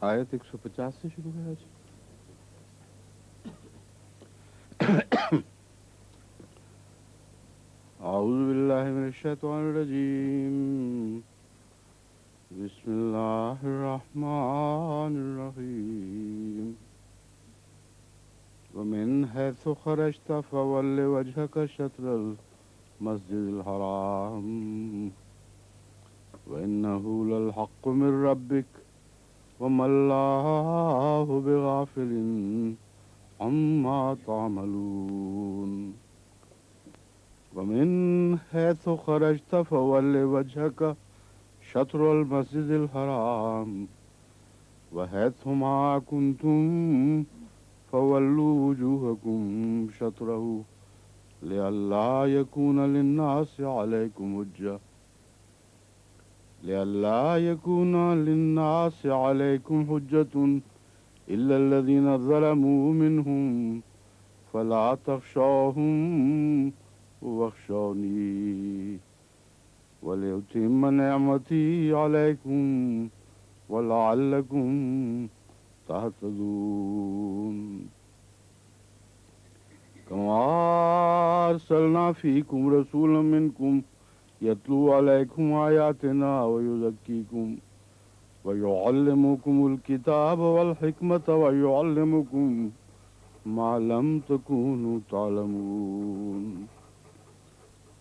آیت 150 سے شروع ہے آج. اعوذ باللہ من الشیطان الرجیم. بسم اللہ الرحمن الرحیم. ومن حيث خرجت فول وجهك شطر المسجد الحرام وإنه للحق من ربك وما الله بغافل عما تعملون. ومن حيث خرجت فول وجهك شطر المسجد الحرام وحيث ما كنتم فولوا وجوهكم شطره لئلا يكون للناس عليكم حجة إلا الذين ظلموا منهم فلا تخشوهم واخشوني ولأتم نعمتي عليكم ولعلكم تهتدون. كما أرسلنا فيكم رسولا منكم يتلو عليكم آياتنا ويزكيكم ويعلمكم الكتاب والحكمة ويعلمكم ما لم تكونوا تعلمون.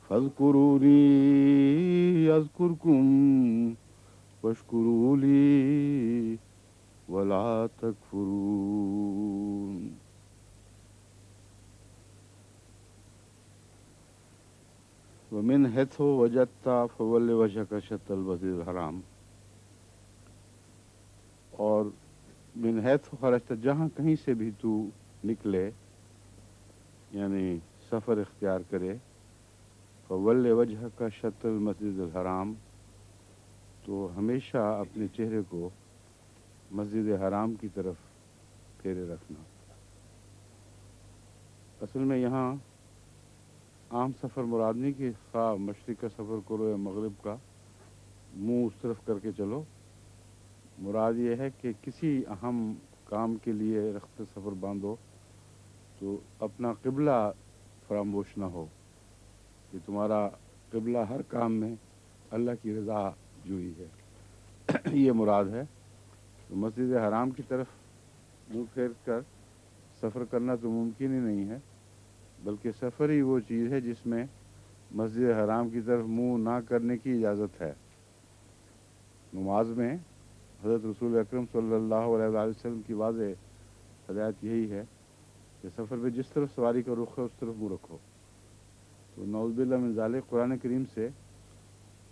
فاذكروني أذكركم واشكروا لي ولا تکفرون. ومن حيث وجدت فول وجهك شطر المسجد الحرام. اور من حيث خرجت جہاں کہیں سے بھی تو نکلے یعنی سفر اختیار کرے فول وجهك شطر المسجد الحرام تو ہمیشہ اپنے چہرے کو مسجد حرام کی طرف پھیرے رکھنا. اصل میں یہاں عام سفر مراد نہیں کہ خواہ مشرق کا سفر کرو یا مغرب کا منہ اس طرف کر کے چلو. مراد یہ ہے کہ کسی اہم کام کے لیے رخت سفر باندھو تو اپنا قبلہ فراموش نہ ہو کہ تمہارا قبلہ ہر کام میں اللہ کی رضا جوئی ہے. یہ مراد ہے. تو مسجد حرام کی طرف منہ پھیر کر سفر کرنا تو ممکن ہی نہیں ہے بلکہ سفر ہی وہ چیز ہے جس میں مسجد حرام کی طرف منہ نہ کرنے کی اجازت ہے. نماز میں حضرت رسول اکرم صلی اللہ علیہ وآلہ وسلم کی واضح ہدایت یہی ہے کہ سفر میں جس طرف سواری کا رخ ہے اس طرف منہ رکھو. تو نعوذ باللہ من ذالک قرآن کریم سے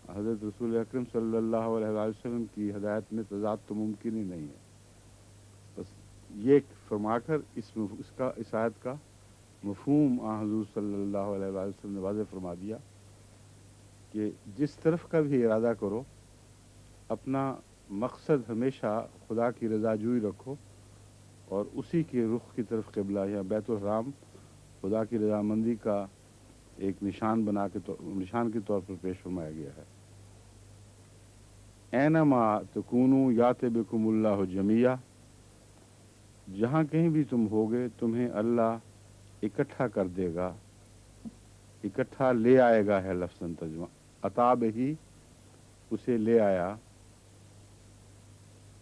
حضرت رسول اکرم صلی اللہ علیہ وآلہ وسلم کی ہدایت میں تضاد تو ممکن ہی نہیں ہے. بس یہ فرما کر اس آیت کا مفہوم حضور صلی اللہ علیہ وآلہ وسلم نے واضح فرما دیا کہ جس طرف کا بھی ارادہ کرو اپنا مقصد ہمیشہ خدا کی رضا جوئی رکھو اور اسی کے رخ کی طرف قبلہ یا بیت الحرام خدا کی رضامندی کا ایک نشان کے طور پر پیش فرمایا گیا ہے. اینما تکونوا یات بکم اللہ جمیعا. جہاں کہیں بھی تم ہوگے تمہیں اللہ اکٹھا کر دے گا. اکٹھا لے آئے گا ہے لفظ ترجمہ. عطا بہی اسے لے آیا.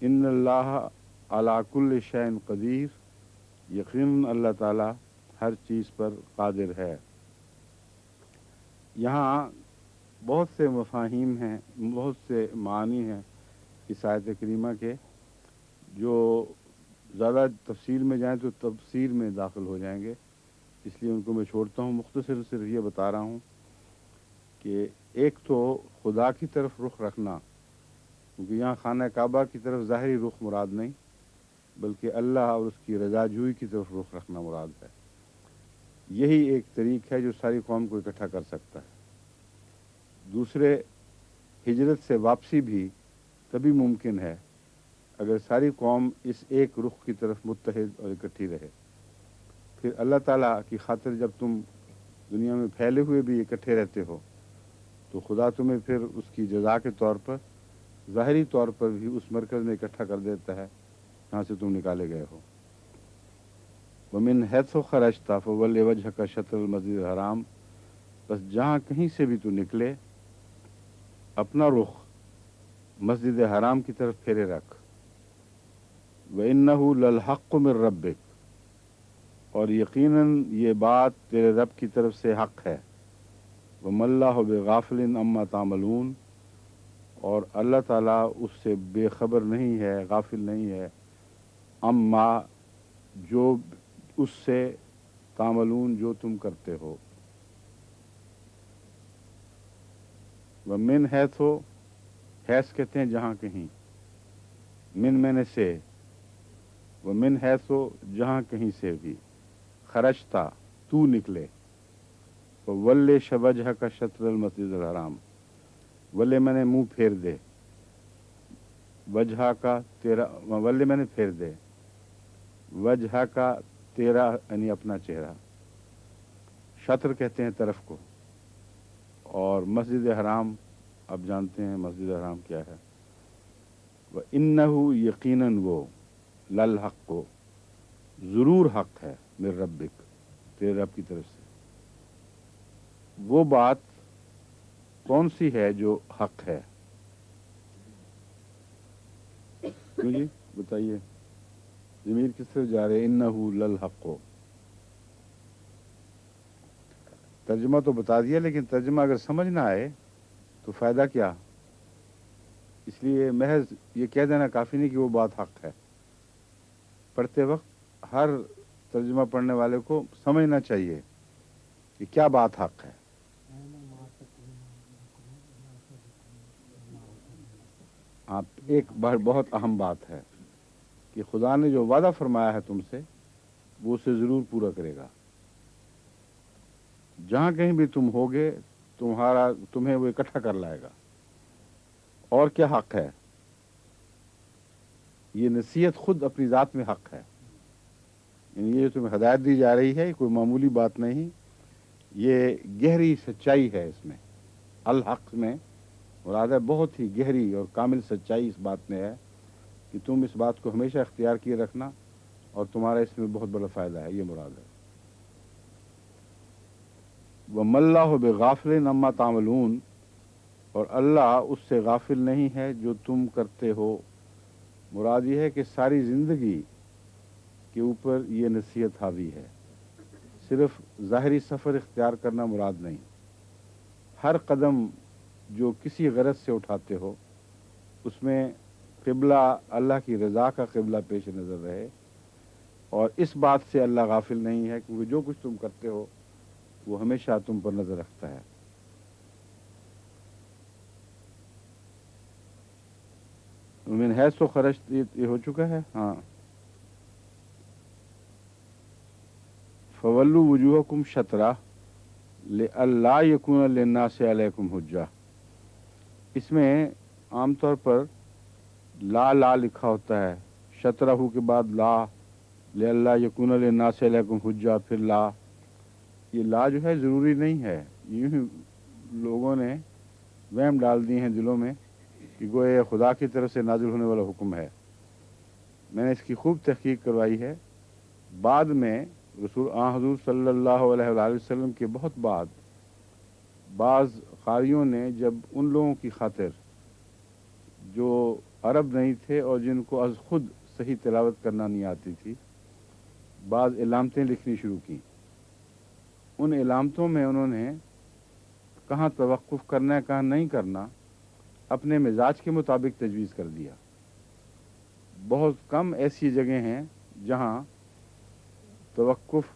ان اللہ علی کل شیء قدیر. یقیناً اللہ تعالی ہر چیز پر قادر ہے. یہاں بہت سے مفاہیم ہیں بہت سے معنی ہیں اس آیت کریمہ کے جو زیادہ تفصیل میں جائیں تو تفسیر میں داخل ہو جائیں گے اس لیے ان کو میں چھوڑتا ہوں. مختصر صرف یہ بتا رہا ہوں کہ ایک تو خدا کی طرف رخ رکھنا کیونکہ یہاں خانہ کعبہ کی طرف ظاہری رخ مراد نہیں بلکہ اللہ اور اس کی رضا جوئی کی طرف رخ رکھنا مراد ہے. یہی ایک طریق ہے جو ساری قوم کو اکٹھا کر سکتا ہے. دوسرے ہجرت سے واپسی بھی تبھی ممکن ہے اگر ساری قوم اس ایک رخ کی طرف متحد اور اکٹھی رہے. پھر اللہ تعالیٰ کی خاطر جب تم دنیا میں پھیلے ہوئے بھی اکٹھے رہتے ہو تو خدا تمہیں پھر اس کی جزا کے طور پر ظاہری طور پر بھی اس مرکز میں اکٹھا کر دیتا ہے जहाँ से तुम निकाले गए हो। वमिन हैथो खरजता फवल्लि वजहका शत्रल मस्जिद हराम, बस जहाँ कहीं से भी तू निकले अपना रुख मस्जिद हराम की तरफ फेरे रख। व इन्नहु लल हक़्क़ु मिर रब्बिक, और यकीनन ये बात तेरे रब की तरफ से हक है। व मल्लाहु बिगाफिलिन अम्मा तामलून, और अल्लाह ताला उससे बेखबर नहीं है, गाफिल नहीं है, अम्मा जो उससे, तामलून जो तुम करते हो। व मिन है तो हैस कहते हैं जहाँ कहीं, मिन मैंने से, व मिन है तो जहाँ कहीं से भी, खरजता तू निकले, तो वल्ले शबजह का शत्रल मस्जिद हराम, वल्ले मैंने मुंह फेर दे, वजह का तेरा, वल्ले मैंने फेर दे, वजह का तेरा यानी अपना चेहरा, शत्र कहते हैं तरफ को, और मस्जिद हराम अब जानते हैं मस्जिद हराम क्या है। व इन्नहु यकीनन वो, लल हक को ज़रूर हक है, मेरे रब्बिक तेरे रब की तरफ से। वो बात कौन सी है जो हक है? क्यों जी बताइए, ज़मीर किस तरफ जा रहे? इन्नहु लल हक को, तर्जुमा तो बता दिया, लेकिन तर्जुमा अगर समझ ना आए तो फ़ायदा क्या? इसलिए महज ये कह देना काफ़ी नहीं कि वो बात हक है। पढ़ते वक्त हर तर्जुमा पढ़ने वाले को समझना चाहिए कि क्या बात हक है। आप एक बहुत अहम बात है कि खुदा ने जो वादा फरमाया है तुमसे वो उसे ज़रूर पूरा करेगा। जहाँ कहीं भी तुम होगे तुम्हें वो इकट्ठा कर लाएगा। और क्या हक है? ये नसीहत खुद अपनी ज़ात में हक है। ये जो तुम्हें हदायत दी जा रही है कोई मामूली बात नहीं, ये गहरी सच्चाई है। इसमें अल हक में मुराद है बहुत ही गहरी और कामिल सच्चाई इस बात में है कि तुम इस बात को हमेशा इख्तियार किए रखना और तुम्हारा इसमें बहुत बड़ा फ़ायदा है, ये मुराद है। व मल्लाहु बिगाफिलिन अम्मा तामलून, और अल्लाह उससे गाफिल नहीं है जो तुम करते हो। मुराद ये है कि सारी ज़िंदगी के ऊपर ये नसीहत हावी है, सिर्फ ज़ाहरी सफ़र इख्तियार करना मुराद नहीं। हर कदम जो किसी गरज से उठाते हो उसमें क़िबला अल्लाह की रज़ा का क़िबला पेश नज़र रहे, और इस बात से अल्लाह गाफिल नहीं है क्योंकि जो कुछ तुम करते हो वो हमेशा तुम पर नज़र रखता है। मिन है सो खरज, ये हो चुका है। हाँ, फवल्लु वजूहकुम शतरा लिअल्ला यकून लिन्नासि अलैकुम हुज्जा। इसमें आमतौर पर ला लिखा होता है, शतरहू के बाद ला, लिअल्ला यकून लिन्नासि अलैकुम हुज्जा, फिर ला। ये ला जो है ज़रूरी नहीं है, यूँ ही लोगों ने वहम डाल दिए हैं दिलों में कि गोया खुदा की तरफ से नाजिल होने वाला हुक्म है। मैंने इसकी खूब तहकीक करवाई है। बाद में रसूल हज़ूर सल्लल्लाहु अलैहि वसल्लम के बहुत बाद बाज़ क़ारियों ने जब उन लोगों की खातिर जो अरब नहीं थे और जिनको अज़ खुद सही तिलावत करना नहीं आती थी, बाज़ इलामतें लिखनी शुरू की। उन इलामतों में उन्होंने कहाँ तवक्कुफ़ करना है कहाँ नहीं करना अपने मिजाज के मुताबिक तजवीज़ कर दिया। बहुत कम ऐसी जगह हैं जहाँ तवक्कुफ़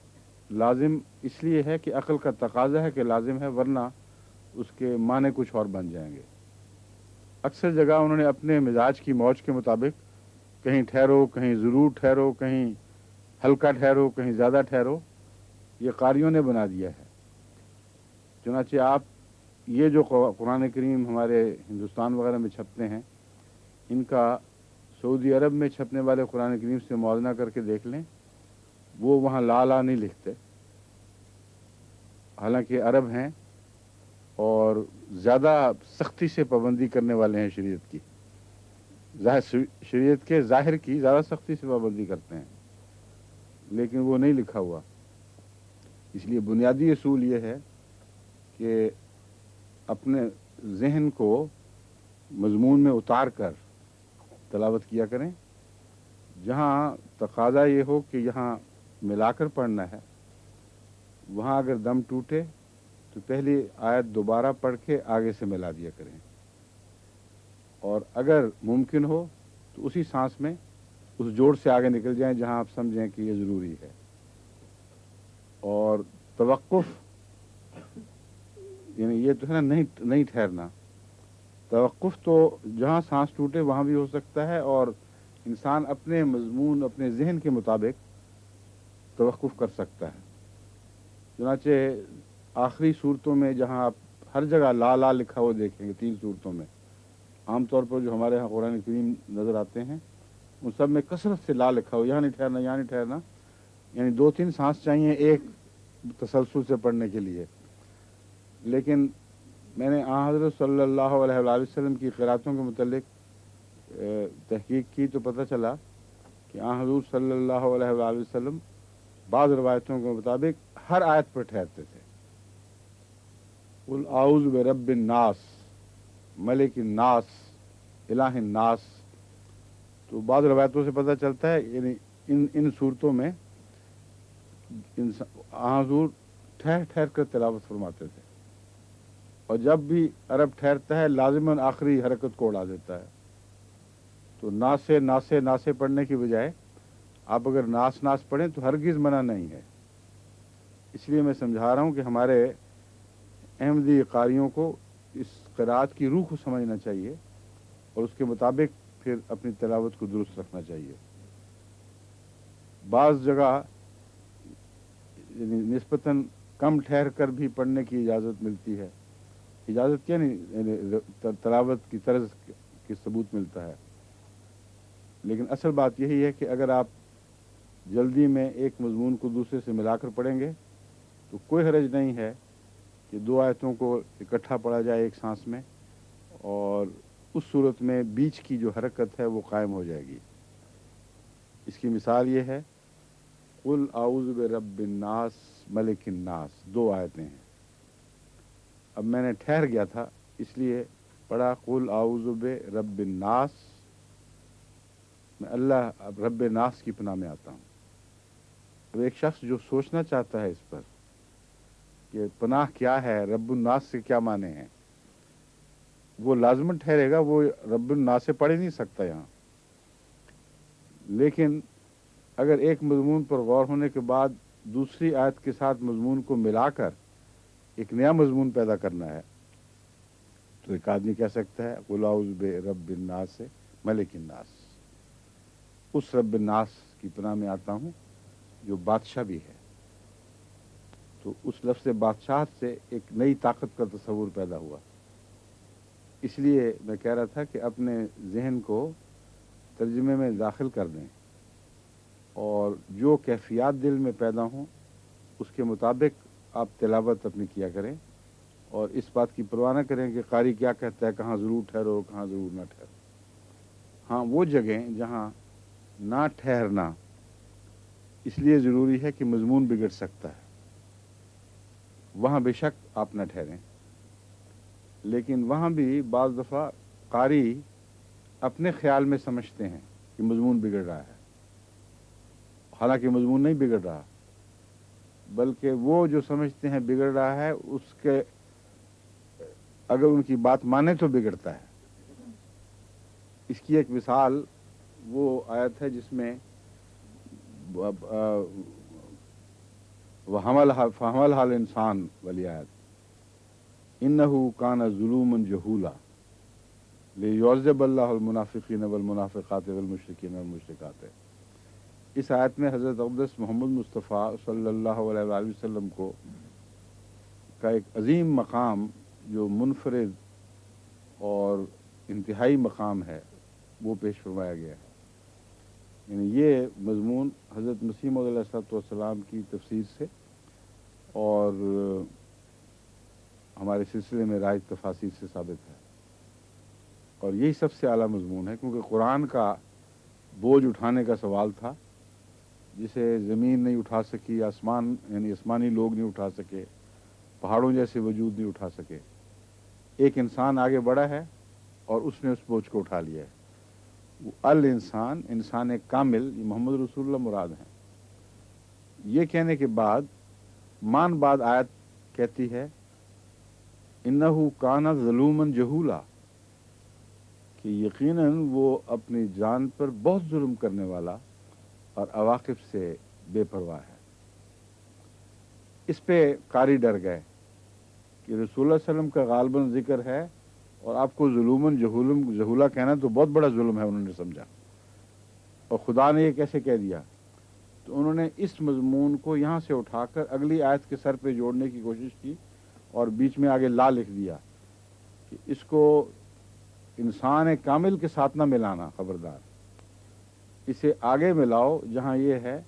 लाजिम इसलिए है कि अक़ल का तकाज़ा है कि लाजिम है, वरना उसके माने कुछ और बन जाएंगे। अक्सर जगह उन्होंने अपने मिजाज की मौज के मुताबिक कहीं ठहरो, कहीं ज़रूर ठहरो, कहीं हल्का ठहरो, कहीं ज़्यादा ठहरो, ये क़ारियों ने बना दिया है। चुनांचे आप ये जो कुरान करीम हमारे हिंदुस्तान वगैरह में छपते हैं, इनका सऊदी अरब में छपने वाले कुरान करीम से मुआवजा करके देख लें, वो वहाँ ला नहीं लिखते। हालांकि अरब हैं और ज़्यादा सख्ती से पाबंदी करने वाले हैं शरीयत की। شریعت کے ظاہر کی زیادہ سختی سے پابندی کرتے ہیں، لیکن وہ نہیں لکھا ہوا. اس لیے بنیادی اصول یہ ہے کہ اپنے ذہن کو مضمون میں اتار کر تلاوت کیا کریں. جہاں تقاضا یہ ہو کہ یہاں ملا کر پڑھنا ہے، وہاں اگر دم ٹوٹے تو پہلی آیت دوبارہ پڑھ کے آگے سے ملا دیا کریں، اور اگر ممکن ہو تو اسی سانس میں اس جوڑ سے آگے نکل جائیں جہاں آپ سمجھیں کہ یہ ضروری ہے. اور توقف یعنی یہ تو ہے نا نہیں ٹھہرنا. توقف تو جہاں سانس ٹوٹے وہاں بھی ہو سکتا ہے، اور انسان اپنے مضمون اپنے ذہن کے مطابق توقف کر سکتا ہے. چنانچہ آخری صورتوں میں جہاں آپ ہر جگہ لا لا لکھا ہوا دیکھیں گے، 3 صورتوں میں عام طور پر جو ہمارے ہاں قرآن کریم نظر آتے ہیں ان سب میں کثرت سے لا لکھا ہو، یہاں نہیں ٹھہرنا یہاں نہیں ٹھہرنا، یعنی 2-3 سانس چاہیے ایک تسلسل سے پڑھنے کے لیے. لیکن میں نے حضرت صلی اللہ علیہ وآلہ وسلم کی قراتوں کے متعلق تحقیق کی تو پتہ چلا کہ حضور صلی اللہ علیہ وآلہ وسلم بعض روایتوں کے مطابق ہر آیت پر ٹھہرتے تھے. قل اعوذ برب الناس، ملک الناس، الہ الناس. تو بعض روایتوں سے پتہ چلتا ہے یعنی ان صورتوں میں حضور ٹھہر ٹھہر کر تلاوت فرماتے تھے، اور جب بھی عرب ٹھہرتا ہے لازماً آخری حرکت کو اڑا دیتا ہے. تو ناسے ناسے ناسے پڑھنے کی بجائے آپ اگر ناس ناس پڑھیں تو ہرگز منع نہیں ہے. اس لیے میں سمجھا رہا ہوں کہ ہمارے احمدی قاریوں کو اس قرات کی روح کو سمجھنا چاہیے اور اس کے مطابق پھر اپنی تلاوت کو درست رکھنا چاہیے. بعض جگہ نسبتاً کم ٹھہر کر بھی پڑھنے کی اجازت ملتی ہے. اجازت کیا نہیں، تلاوت کی طرز کی ثبوت ملتا ہے. لیکن اصل بات یہی ہے کہ اگر آپ جلدی میں ایک مضمون کو دوسرے سے ملا کر پڑھیں گے تو کوئی حرج نہیں ہے کہ 2 آیتوں کو اکٹھا پڑھا جائے ایک سانس میں، اور اس صورت میں بیچ کی جو حرکت ہے وہ قائم ہو جائے گی. اس کی مثال یہ ہے، قل اعوذ برب الناس ملک الناس، 2 آیتیں ہیں. اب میں نے ٹھہر گیا تھا اس لیے پڑھا قل اعوذ برب الناس، میں اللہ رب ناس کی پناہ میں آتا ہوں. اب ایک شخص جو سوچنا چاہتا ہے اس پر کہ پناہ کیا ہے، رب الناس سے کیا معنی ہیں، وہ لازمن ٹھہرے گا، وہ رب الناس سے پڑھ ہی نہیں سکتا یہاں. لیکن اگر ایک مضمون پر غور ہونے کے بعد دوسری آیت کے ساتھ مضمون کو ملا کر ایک نیا مضمون پیدا کرنا ہے تو ایک آدمی کہہ سکتا ہے قل اعوذ برب الناس سے ملک الناس، اس رب الناس کی پناہ میں آتا ہوں جو بادشاہ بھی ہے. تو اس لفظ بادشاہت سے ایک نئی طاقت کا تصور پیدا ہوا. اس لیے میں کہہ رہا تھا کہ اپنے ذہن کو ترجمے میں داخل کر دیں اور جو کیفیات دل میں پیدا ہوں اس کے مطابق آپ تلاوت اپنی کیا کریں، اور اس بات کی پرواہ نہ کریں کہ قاری کیا کہتا ہے، کہاں ضرور ٹھہرو کہاں ضرور نہ ٹھہرو. ہاں وہ جگہیں جہاں نہ ٹھہرنا اس لیے ضروری ہے کہ مضمون بگڑ سکتا ہے، وہاں بے شک آپ نہ ٹھہریں. لیکن وہاں بھی بعض دفعہ قاری اپنے خیال میں سمجھتے ہیں کہ مضمون بگڑ رہا ہے، حالانکہ مضمون نہیں بگڑ رہا، بلکہ وہ جو سمجھتے ہیں بگڑ رہا ہے اس کے اگر ان کی بات مانے تو بگڑتا ہے. اس کی ایک مثال وہ آیت ہے جس میں فحمل حال انسان والی آیت، انہو کان ظلوما جہولا لیعذب اللہ المنافقین والمنافقات والمشرکین والمشرکات. اس آیت میں حضرت اقدس محمد مصطفیٰ صلی اللہ علیہ وآلہ وسلم کو کا ایک عظیم مقام جو منفرد اور انتہائی مقام ہے وہ پیش فرمایا گیا ہے. یعنی یہ مضمون حضرت مسیح موعود علیہ الصلوۃ والسلام کی تفسیر سے اور ہمارے سلسلے میں رائج تفاسیر سے ثابت ہے. اور یہی سب سے اعلیٰ مضمون ہے، کیونکہ قرآن کا بوجھ اٹھانے کا سوال تھا جسے زمین نہیں اٹھا سکی، آسمان یعنی آسمانی لوگ نہیں اٹھا سکے، پہاڑوں جیسے وجود نہیں اٹھا سکے۔ ایک انسان آگے بڑھا ہے اور اس نے اس بوجھ کو اٹھا لیا ہے۔ وہ الانسان، انسان کامل، یہ محمد رسول اللہ مراد ہیں۔ یہ کہنے کے بعد بعد آیت کہتی ہے انہو کانا ظلوما جہولا، کہ یقیناً وہ اپنی جان پر بہت ظلم کرنے والا اور عواقب سے بے پرواہ ہے۔ اس پہ قاری ڈر گئے کہ رسول اللہ علیہ وسلم کا غالباً ذکر ہے اور آپ کو ظلوماً جہولا کہنا تو بہت بڑا ظلم ہے، انہوں نے سمجھا، اور خدا نے یہ کیسے کہہ دیا؟ تو انہوں نے اس مضمون کو یہاں سے اٹھا کر اگلی آیت کے سر پہ جوڑنے کی کوشش کی اور بیچ میں آگے لا لکھ دیا کہ اس کو انسان کامل کے ساتھ نہ ملانا، خبردار، اسے آگے ملاؤ جہاں یہ ہے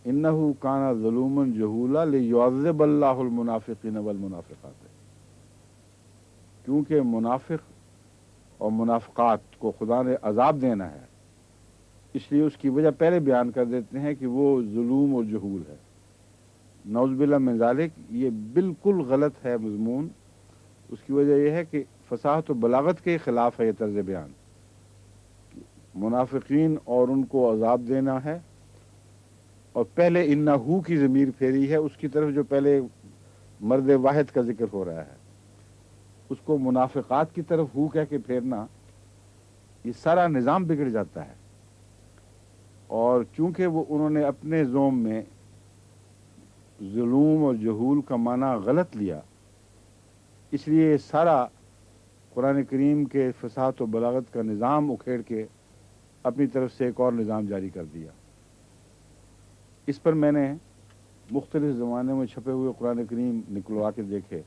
انہو کانا ظلوماً جہولا لیعذب اللہ المنافقین والمنافقات، کیونکہ منافق اور منافقات کو خدا نے عذاب دینا ہے، اس لیے اس کی وجہ پہلے بیان کر دیتے ہیں کہ وہ ظلم اور جہول ہے۔ نعوذ باللہ من ذالک، یہ بالکل غلط ہے مضمون۔ اس کی وجہ یہ ہے کہ فصاحت و بلاغت کے خلاف ہے یہ طرز بیان۔ منافقین اور ان کو عذاب دینا ہے، اور پہلے انہو کی ضمیر پھیری ہے اس کی طرف جو پہلے مرد واحد کا ذکر ہو رہا ہے، اس کو منافقات کی طرف ہو کہہ کے پھیرنا، یہ سارا نظام بگڑ جاتا ہے۔ اور چونکہ وہ انہوں نے اپنے زوم میں ظلم اور جہول کا معنی غلط لیا، اس لیے سارا قرآن کریم کے فصاحت و بلاغت کا نظام اکھیڑ کے اپنی طرف سے ایک اور نظام جاری کر دیا۔ اس پر میں نے مختلف زمانے میں چھپے ہوئے قرآن کریم نکلوا کے دیکھے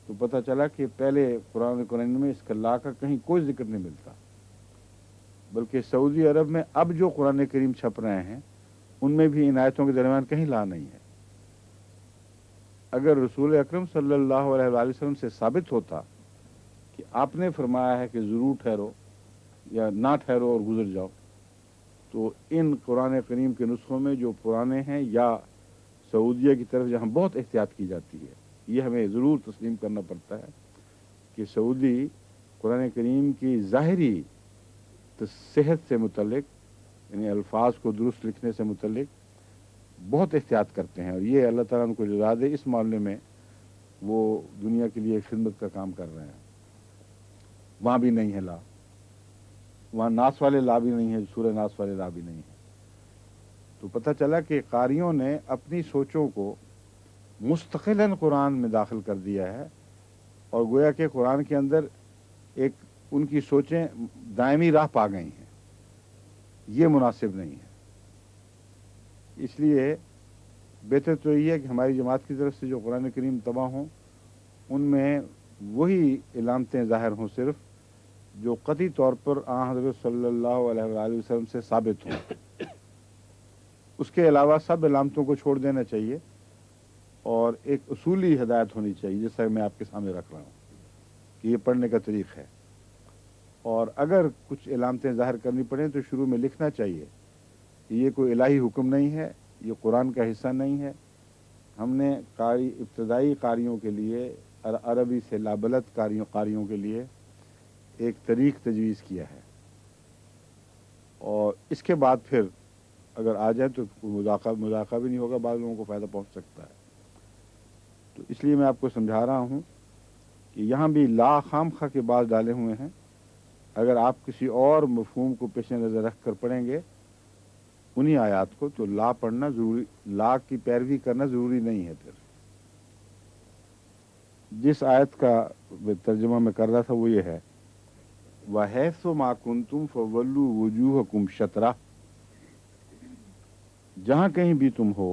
تو پتہ چلا کہ پہلے قرآن کریم میں اس لا کا کہیں کوئی ذکر نہیں ملتا، بلکہ سعودی عرب میں اب جو قرآن کریم چھپ رہے ہیں ان میں بھی ان آیتوں کے درمیان کہیں لا نہیں ہے۔ اگر رسول اکرم صلی اللہ علیہ وآلہ وسلم سے ثابت ہوتا کہ آپ نے فرمایا ہے کہ ضرور ٹھہرو یا نہ ٹھہرو اور گزر جاؤ، تو ان قرآن کریم کے نسخوں میں جو پرانے ہیں یا سعودیہ کی طرف جہاں بہت احتیاط کی جاتی ہے، یہ ہمیں ضرور تسلیم کرنا پڑتا ہے کہ سعودی قرآن کریم کی ظاہری صحت سے متعلق، یعنی الفاظ کو درست لکھنے سے متعلق بہت احتیاط کرتے ہیں، اور یہ اللہ تعالیٰ ان کو جزا دے، اس معاملے میں وہ دنیا کے لیے خدمت کا کام کر رہے ہیں۔ وہاں بھی نہیں ہے لا، وہاں ناس والے لا بھی نہیں ہے، سورہ ناس والے لا بھی نہیں ہے۔ تو پتہ چلا کہ قاریوں نے اپنی سوچوں کو مستقلاً قرآن میں داخل کر دیا ہے، اور گویا کہ قرآن کے اندر ایک ان کی سوچیں دائمی راہ پا گئی ہیں۔ یہ مناسب نہیں ہے۔ اس لیے بہتر تو یہ ہے کہ ہماری جماعت کی طرف سے جو قرآن کریم طبع ہوں ان میں وہی علامتیں ظاہر ہوں صرف جو قطعی طور پر آن حضرت صلی اللہ علیہ وآلہ وسلم سے ثابت ہوں۔ اس کے علاوہ سب علامتوں کو چھوڑ دینا چاہیے، اور ایک اصولی ہدایت ہونی چاہیے جیسا میں آپ کے سامنے رکھ رہا ہوں کہ یہ پڑھنے کا طریق ہے۔ اور اگر کچھ علامتیں ظاہر کرنی پڑیں تو شروع میں لکھنا چاہیے کہ یہ کوئی الہی حکم نہیں ہے، یہ قرآن کا حصہ نہیں ہے۔ ہم نے ابتدائی قاریوں کے لیے، عربی سے لابلد قاریوں کے لیے ایک طریق تجویز کیا ہے، اور اس کے بعد پھر اگر آ جائے تو مذاکرہ بھی نہیں ہوگا، بعض لوگوں کو فائدہ پہنچ سکتا ہے۔ تو اس لیے میں آپ کو سمجھا رہا ہوں کہ یہاں بھی لا خام خواہ کے بعد ڈالے ہوئے ہیں، اگر آپ کسی اور مفہوم کو پیش نظر رکھ کر پڑھیں گے انہی آیات کو تو لا پڑھنا ضروری، لا کی پیروی کرنا ضروری نہیں ہے۔ پھر جس آیت کا ترجمہ میں کر رہا تھا وہ یہ ہے وَحَيْثُ مَا كُنْتُمْ فَوَلُّوا وُجُوهَكُمْ شَطْرَهُ، جہاں کہیں بھی تم ہو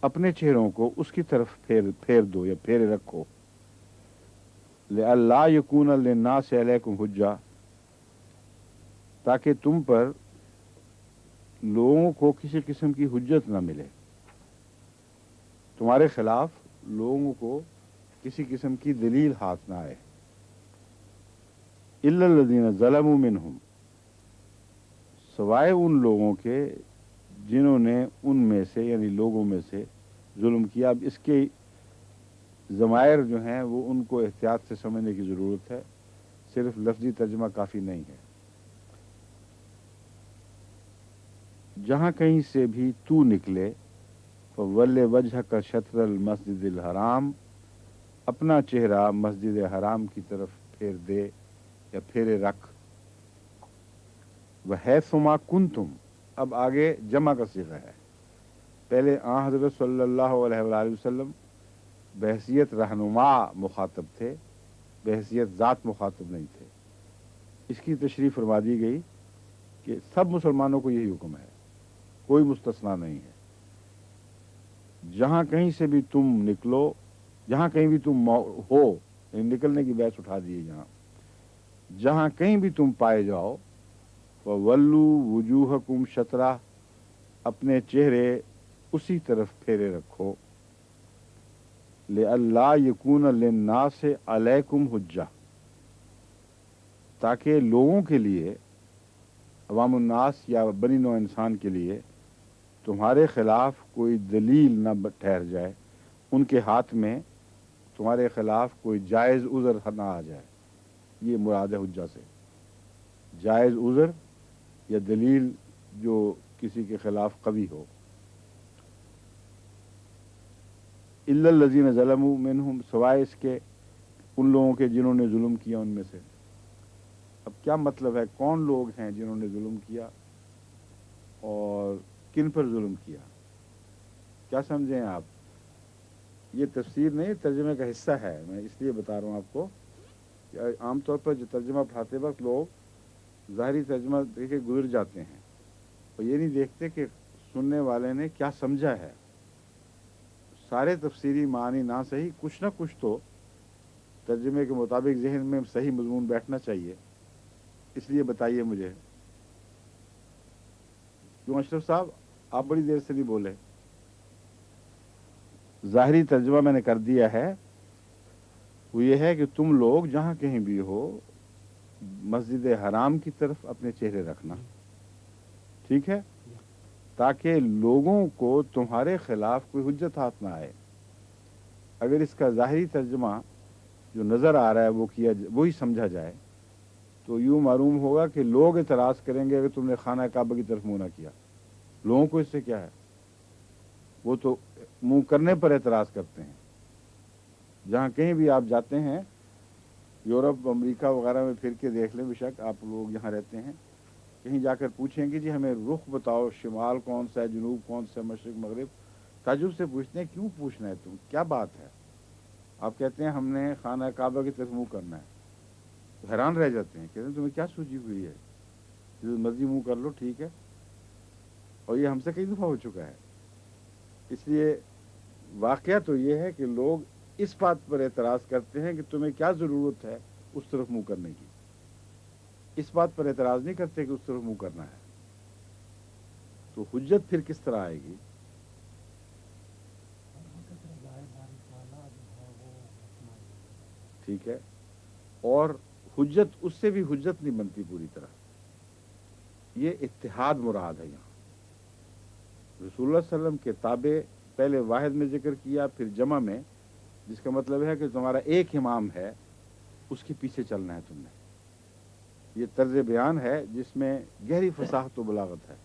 اپنے چہروں کو اس کی طرف پھیر دو یا پھیرے رکھو، لِأَلَّا يَكُونَ لِلنَّاسِ عَلَيْكُمْ حُجَّةٌ، تاکہ تم پر لوگوں کو کسی قسم کی حجت نہ ملے، تمہارے خلاف لوگوں کو کسی قسم کی دلیل ہاتھ نہ آئے۔ इल्ला लज़ीना ज़लमू मिनहुम, सवाए उन लोगों के जिन्होंने उनमें से यानी लोगों में से जुल्म किया। अब इसके ज़मायर जो हैं वो उनको एहतियात से समझने की ज़रूरत है, सिर्फ लफ्जी तर्जमा काफ़ी नहीं है। जहाँ कहीं से भी तू निकले फवल्ले वजह का शत्रल मस्जिदिल हराम, अपना चेहरा मस्जिद हराम की तरफ फेर दे या फेरे रख। वह है सुमा कुन तुम, अब आगे जमा का सीगा है। पहले हज़रत सल्लल्लाहु अलैहि वसल्लम बहसियत रहनुमा मुखातब थे, बहसियत ज़ात मुखातब नहीं थे। इसकी तशरीह फरमा दी गई कि सब मुसलमानों को यही हुक्म है, कोई मुस्तस्ना नहीं है। जहाँ कहीं से भी तुम निकलो, जहाँ कहीं भी तुम हो, निकलने की बहस उठा दी है यहाँ, जहाँ कहीं भी तुम पाए जाओ, वल्लू वजूहकुम शतरा, अपने चेहरे उसी तरफ फेरे रखो। ले अल्लाह यकून लिन्नास अलैकुम हुज्जा, ताकि लोगों के लिए, अवामुन्नास या बनी नौ इंसान के लिए तुम्हारे खिलाफ कोई दलील न ठहर जाए, उनके हाथ में तुम्हारे खिलाफ कोई जायज़ उज़र न आ जाए। ये मुराद है हुज्जा से, जायज़ उज़र या दलील जो किसी के खिलाफ कवी हो। इल्ला लज़ीना ज़लमू मिनहुम, सवाए इसके उन लोगों के जिन्होंने जुल्म किया उनमें से। अब क्या मतलब है, कौन लोग हैं जिन्होंने जुल्म किया और किन पर जुल्म किया, क्या समझें आप? ये तफसीर नहीं, तर्जुमे का हिस्सा है। मैं इसलिए बता रहा हूँ आपको कि आमतौर पर जो तर्जुमा पढ़ाते वक्त लोग ज़ाहिरी तर्जुमा देखे गुजर जाते हैं और ये नहीं देखते कि सुनने वाले ने क्या समझा है। सारे तफसीरी मानी ना सही, कुछ ना कुछ तो तर्जुमे के मुताबिक जहन में सही मजमून बैठना चाहिए। इसलिए बताइए मुझे, क्यों अशरफ साहब आप बड़ी देर से नहीं बोले? ज़ाहिरी तर्जुमा मैंने कर दिया है, वो ये है कि तुम लोग जहाँ कहीं भी हो मस्जिद हराम की तरफ अपने चेहरे रखना, ठीक है, ताकि लोगों को तुम्हारे खिलाफ कोई हुज्जत हाथ ना आए। अगर इसका ज़ाहिरी तर्जुमा जो नज़र आ रहा है वो किया, वही समझा जाए, तो यूँ मालूम होगा कि लोग एतराज़ करेंगे अगर तुमने खाना काबा की तरफ मुँह ना किया। लोगों को इससे क्या है, वो तो मुँह करने पर एतराज़ करते हैं। जहाँ कहीं भी आप जाते हैं, यूरोप अमेरिका वगैरह में फिर के देख लें, बेशक आप लोग यहाँ रहते हैं, कहीं जाकर पूछेंगे जी हमें रुख बताओ, शिमाल कौन सा है, जनूब कौन सा है, मशरिक मगरिब, ताजुब से पूछते हैं क्यों पूछना है, तुम क्या बात है? आप कहते हैं हमने खाना काबा की तरफ मुँह करना है, तो हैरान रह जाते हैं, कहते हैं तुम्हें क्या सूझी हुई है, जो मर्जी मुँह कर लो, ठीक है। और ये हमसे कई दफ़ा हो चुका है। इसलिए वाक़या तो ये है कि लोग इस बात पर एतराज़ करते हैं कि तुम्हें क्या ज़रूरत है उस तरफ मुँह करने की, इस बात पर एतराज़ नहीं करते कि उस तरफ मुँह करना है। तो हुज्जत फिर किस तरह आएगी? ठीक है, और हुज्जत उससे भी हुज्जत नहीं बनती पूरी तरह, ये इत्तिहाद मुराद है। यहाँ रसूलुल्लाह सल्लल्लाहु अलैहि वसल्लम के ताबे पहले वाहिद में जिक्र किया, फिर जमा में, जिसका मतलब है कि तुम्हारा एक इमाम है, उसके पीछे चलना है तुमने। ये तर्ज बयान है जिसमें गहरी फसाहत व बलागत है।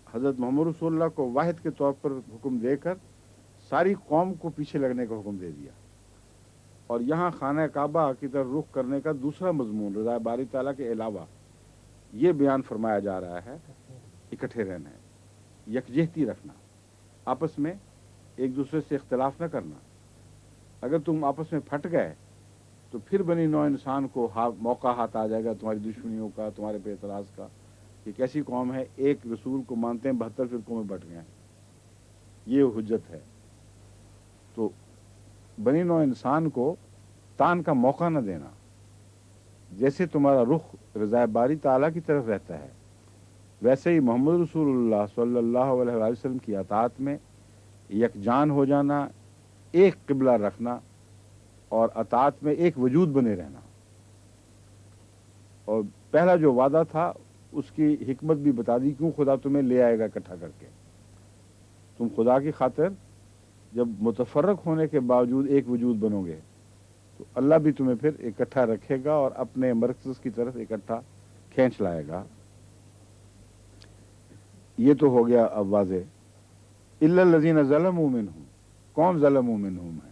हज़रत मोहम्मद रसूलुल्लाह को वाहिद के तौर पर हुक्म देकर सारी कौम को पीछे लगने का हुक्म दे दिया, और यहाँ खाना काबा की तरफ रुख करने का दूसरा मजमून रज़ा बारी ताला के अलावा ये बयान फरमाया जा रहा है, इकट्ठे रहना है, यकजहती रखना, आपस में एक दूसरे से इख्तलाफ न करना। अगर तुम आपस में फट गए तो फिर बनी नौ इंसान को मौका हाथ आ जाएगा तुम्हारी दुश्मनियों का, तुम्हारे पे एतराज़ का। ये कैसी कौम है, एक रसूल को मानते हैं 72 फिरकों में बट गए हैं, ये हुज्जत है। तो बनी नौ इंसान को तान का मौका न देना। जैसे तुम्हारा रुख रज़ा बारी ताला की तरफ रहता है, वैसे ही मोहम्मद रसूलुल्लाह सल्लल्लाहु अलैहि वसल्लम की अताअत में यकजान हो जाना, एक क़िबला रखना और अताअत में एक वजूद बने रहना। اور پہلا جو وعدہ تھا اس کی حکمت بھی بتا دی، کیوں خدا تمہیں لے آئے گا اکٹھا کر کے. تم خدا کی خاطر جب متفرق ہونے کے باوجود ایک وجود بنو گے تو اللہ بھی تمہیں پھر اکٹھا رکھے گا اور اپنے مرکز کی طرف اکٹھا کھینچ لائے گا. یہ تو ہو گیا اب واضح. الا الذین ظلموا منہم، کون ظلموا منہم ہے؟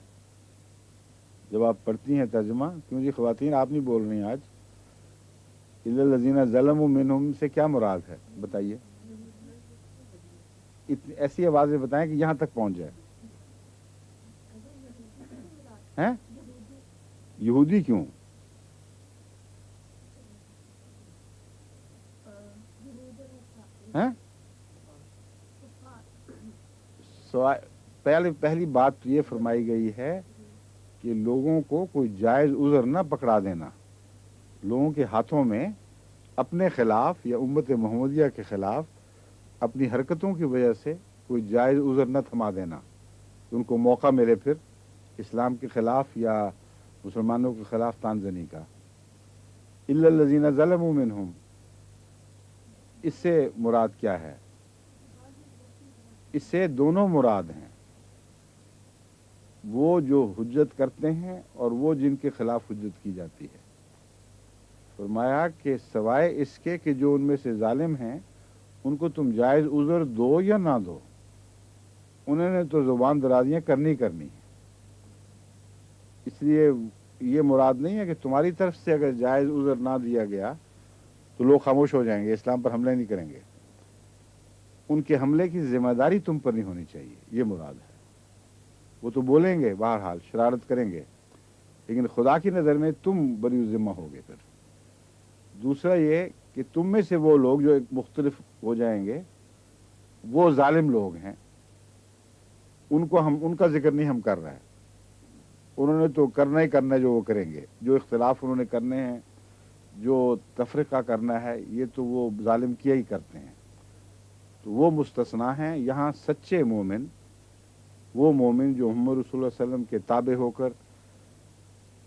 جب آپ پڑھتی ہیں ترجمہ، کیوں جی خواتین آپ نہیں بول رہی ہیں آج؟ الا الذین ظلموا منہم سے کیا مراد ہے بتائیے؟ ایسی آوازیں بتائیں کہ یہاں تک پہنچ جائے. ہیں؟ یہودی کیوں؟ ہیں؟ پہلی بات تو یہ فرمائی گئی ہے کہ لوگوں کو کوئی جائز عذر نہ پکڑا دینا، لوگوں کے ہاتھوں میں اپنے خلاف یا امت محمدیہ کے خلاف اپنی حرکتوں کی وجہ سے کوئی جائز عذر نہ تھما دینا، ان کو موقع ملے پھر اسلام کے خلاف یا مسلمانوں کے خلاف تانزنی کا. الا الذین ظلموا منہم، اس سے مراد کیا ہے؟ اس سے دونوں مراد ہیں، وہ جو حجت کرتے ہیں اور وہ جن کے خلاف حجت کی جاتی ہے. فرمایا کہ سوائے اس کے کہ جو ان میں سے ظالم ہیں ان کو تم جائز عذر دو یا نہ دو، انہوں نے تو زبان درازیاں کرنی کرنی ہے. اس لیے یہ مراد نہیں ہے کہ تمہاری طرف سے اگر جائز عذر نہ دیا گیا تو لوگ خاموش ہو جائیں گے، اسلام پر حملے نہیں کریں گے. ان کے حملے کی ذمہ داری تم پر نہیں ہونی چاہیے، یہ مراد ہے. وہ تو بولیں گے، بہرحال شرارت کریں گے، لیکن خدا کی نظر میں تم بری ذمہ ہوگے. پھر دوسرا یہ کہ تم میں سے وہ لوگ جو ایک مختلف ہو جائیں گے وہ ظالم لوگ ہیں، ان کا ذکر نہیں ہم کر رہے ہیں. انہوں نے تو کرنا ہی کرنا ہے جو وہ کریں گے، جو اختلاف انہوں نے کرنے ہیں، جو تفرقہ کرنا ہے، یہ تو وہ ظالم کیا ہی کرتے ہیں. تو وہ مستثنا ہیں. یہاں سچے مومن، وہ مومن جو محمد رسول اللہ علیہ وسلم کے تابع ہو کر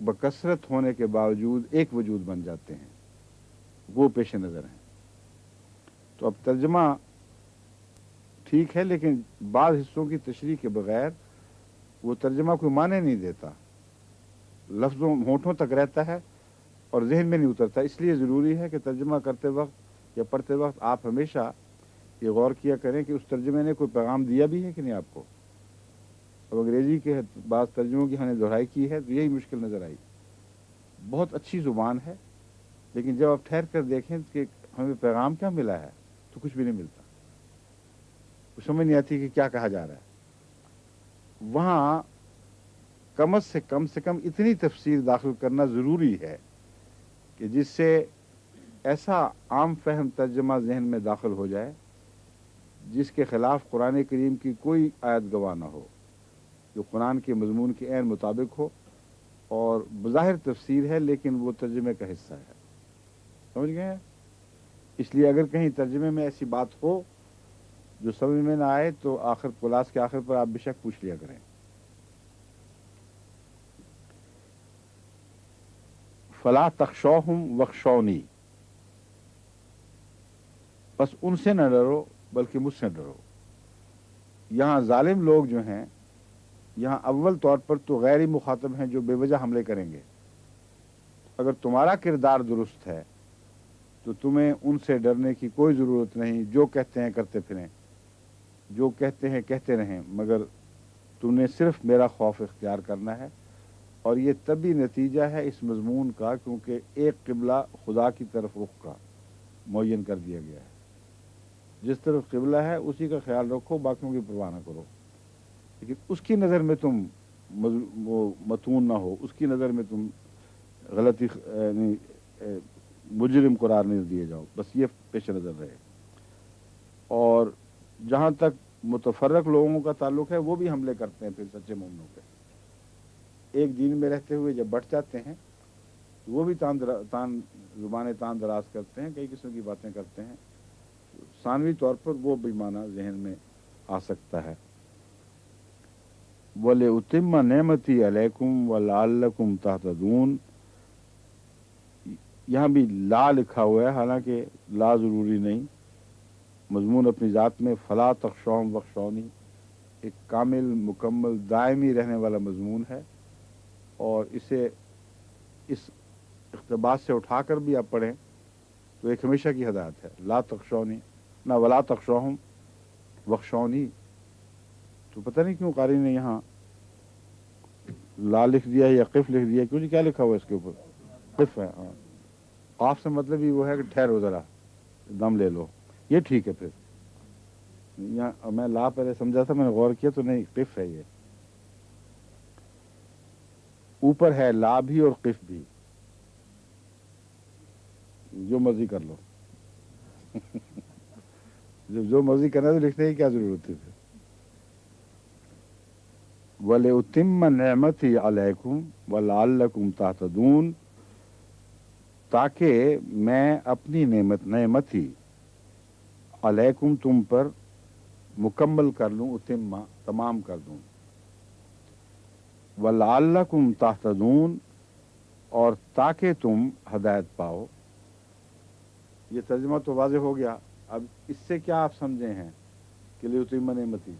بکثرت ہونے کے باوجود ایک وجود بن جاتے ہیں، وہ پیش نظر ہیں. تو اب ترجمہ ٹھیک ہے لیکن بعض حصوں کی تشریح کے بغیر وہ ترجمہ کوئی معنی نہیں دیتا، لفظوں ہونٹوں تک رہتا ہے اور ذہن میں نہیں اترتا. اس لیے ضروری ہے کہ ترجمہ کرتے وقت یا پڑھتے وقت آپ ہمیشہ یہ غور کیا کریں کہ اس ترجمے نے کوئی پیغام دیا بھی ہے کہ نہیں آپ کو. اب انگریزی کے بعض ترجموں کی ہم نے دہرائی کی ہے تو یہی مشکل نظر آئی. بہت اچھی زبان ہے لیکن جب آپ ٹھہر کر دیکھیں کہ ہمیں پیغام کیا ملا ہے تو کچھ بھی نہیں ملتا، کچھ سمجھ نہیں آتی کہ کیا کہا جا رہا ہے. وہاں کم سے کم اتنی تفسیر داخل کرنا ضروری ہے کہ جس سے ایسا عام فہم ترجمہ ذہن میں داخل ہو جائے جس کے خلاف قرآن کریم کی کوئی آیت گواہ نہ ہو، جو قرآن کے مضمون کے عین مطابق ہو اور بظاہر تفسیر ہے لیکن وہ ترجمے کا حصہ ہے. سمجھ گئے ہیں؟ اس لیے اگر کہیں ترجمے میں ایسی بات ہو جو سمجھ میں نہ آئے تو آخر کلاس کے آخر پر آپ بے شک پوچھ لیا کریں. فلا تخشوہم واخشونی، بس ان سے نہ ڈرو بلکہ مجھ سے ڈرو. یہاں ظالم لوگ جو ہیں یہاں اول طور پر تو غیر ہی مخاطب ہیں جو بے وجہ حملے کریں گے. اگر تمہارا کردار درست ہے تو تمہیں ان سے ڈرنے کی کوئی ضرورت نہیں. جو کہتے ہیں کرتے پھریں، جو کہتے ہیں کہتے رہیں، مگر تم نے صرف میرا خوف اختیار کرنا ہے. اور یہ تبھی نتیجہ ہے اس مضمون کا کیونکہ ایک قبلہ خدا کی طرف رخ کا معین کر دیا گیا ہے. جس طرف قبلہ ہے اسی کا خیال رکھو، باقیوں کی پرواہ نہ کرو. لیکن اس کی نظر میں تم وہ متون نہ ہو، اس کی نظر میں تم غلطی مجرم قرار نہیں دیے جاؤ. بس یہ پیش نظر رہے. اور جہاں تک متفرق لوگوں کا تعلق ہے وہ بھی حملے کرتے ہیں پھر سچے مومنوں پہ. ایک دین میں رہتے ہوئے جب بٹ جاتے ہیں تو وہ بھی زبانیں تان دراز کرتے ہیں، کئی قسم کی باتیں کرتے ہیں. ثانوی طور پر وہ بھی معنی ذہن میں آ سکتا ہے. وَلِأُتِمَّ نِعْمَتِي عَلَيْكُمْ وَلَعَلَّكُمْ تَهْتَدُونَ، यहाँ भी ला लिखा हुआ है, हालांकि ला ज़रूरी नहीं। मजमून अपनी ज़ात में फ़ला तख़शौन वख़शौनी एक कामिल मुकम्मल दायमी रहने वाला मजमून है, और इसे इस इक़्तिबास से उठाकर भी आप पढ़ें तो एक हमेशा की हदायत है। ला तख़शौनी ना वला तख़शौहुम वख़शौनी। तो पता नहीं क्यों कारी ने यहाँ ला लिख दिया है या क़िफ़ लिख दिया है, क्यों जी, क्या लिखा हुआ है इसके ऊपर? क़िफ़ है। हाँ, क़ाफ़ से मतलब ही वो है कि ठहरो ज़रा, दम ले लो, ये ठीक है। फिर यहाँ मैं ला पहले समझा था, मैंने गौर किया तो नहीं, क़िफ़ है ये। ऊपर है ला भी और क़िफ़ भी, जो मर्जी कर लो। जब जो मर्जी करना तो लिखने की क्या जरूरत है फिर। वले उतिम्म नेमती अलैकुम वलअल्लकुम तहतदून, ताकि मैं अपनी नेमती अलैकुम तुम पर मुकम्मल कर लूँ, उतिम्मा तमाम कर दूँ, वलअल्लकुम तहतदून और ताकि तुम हदायत पाओ। ये तर्जुमा तो वाज़ेह हो गया। अब इससे क्या आप समझे हैं कि लियुतिम्म नेमती?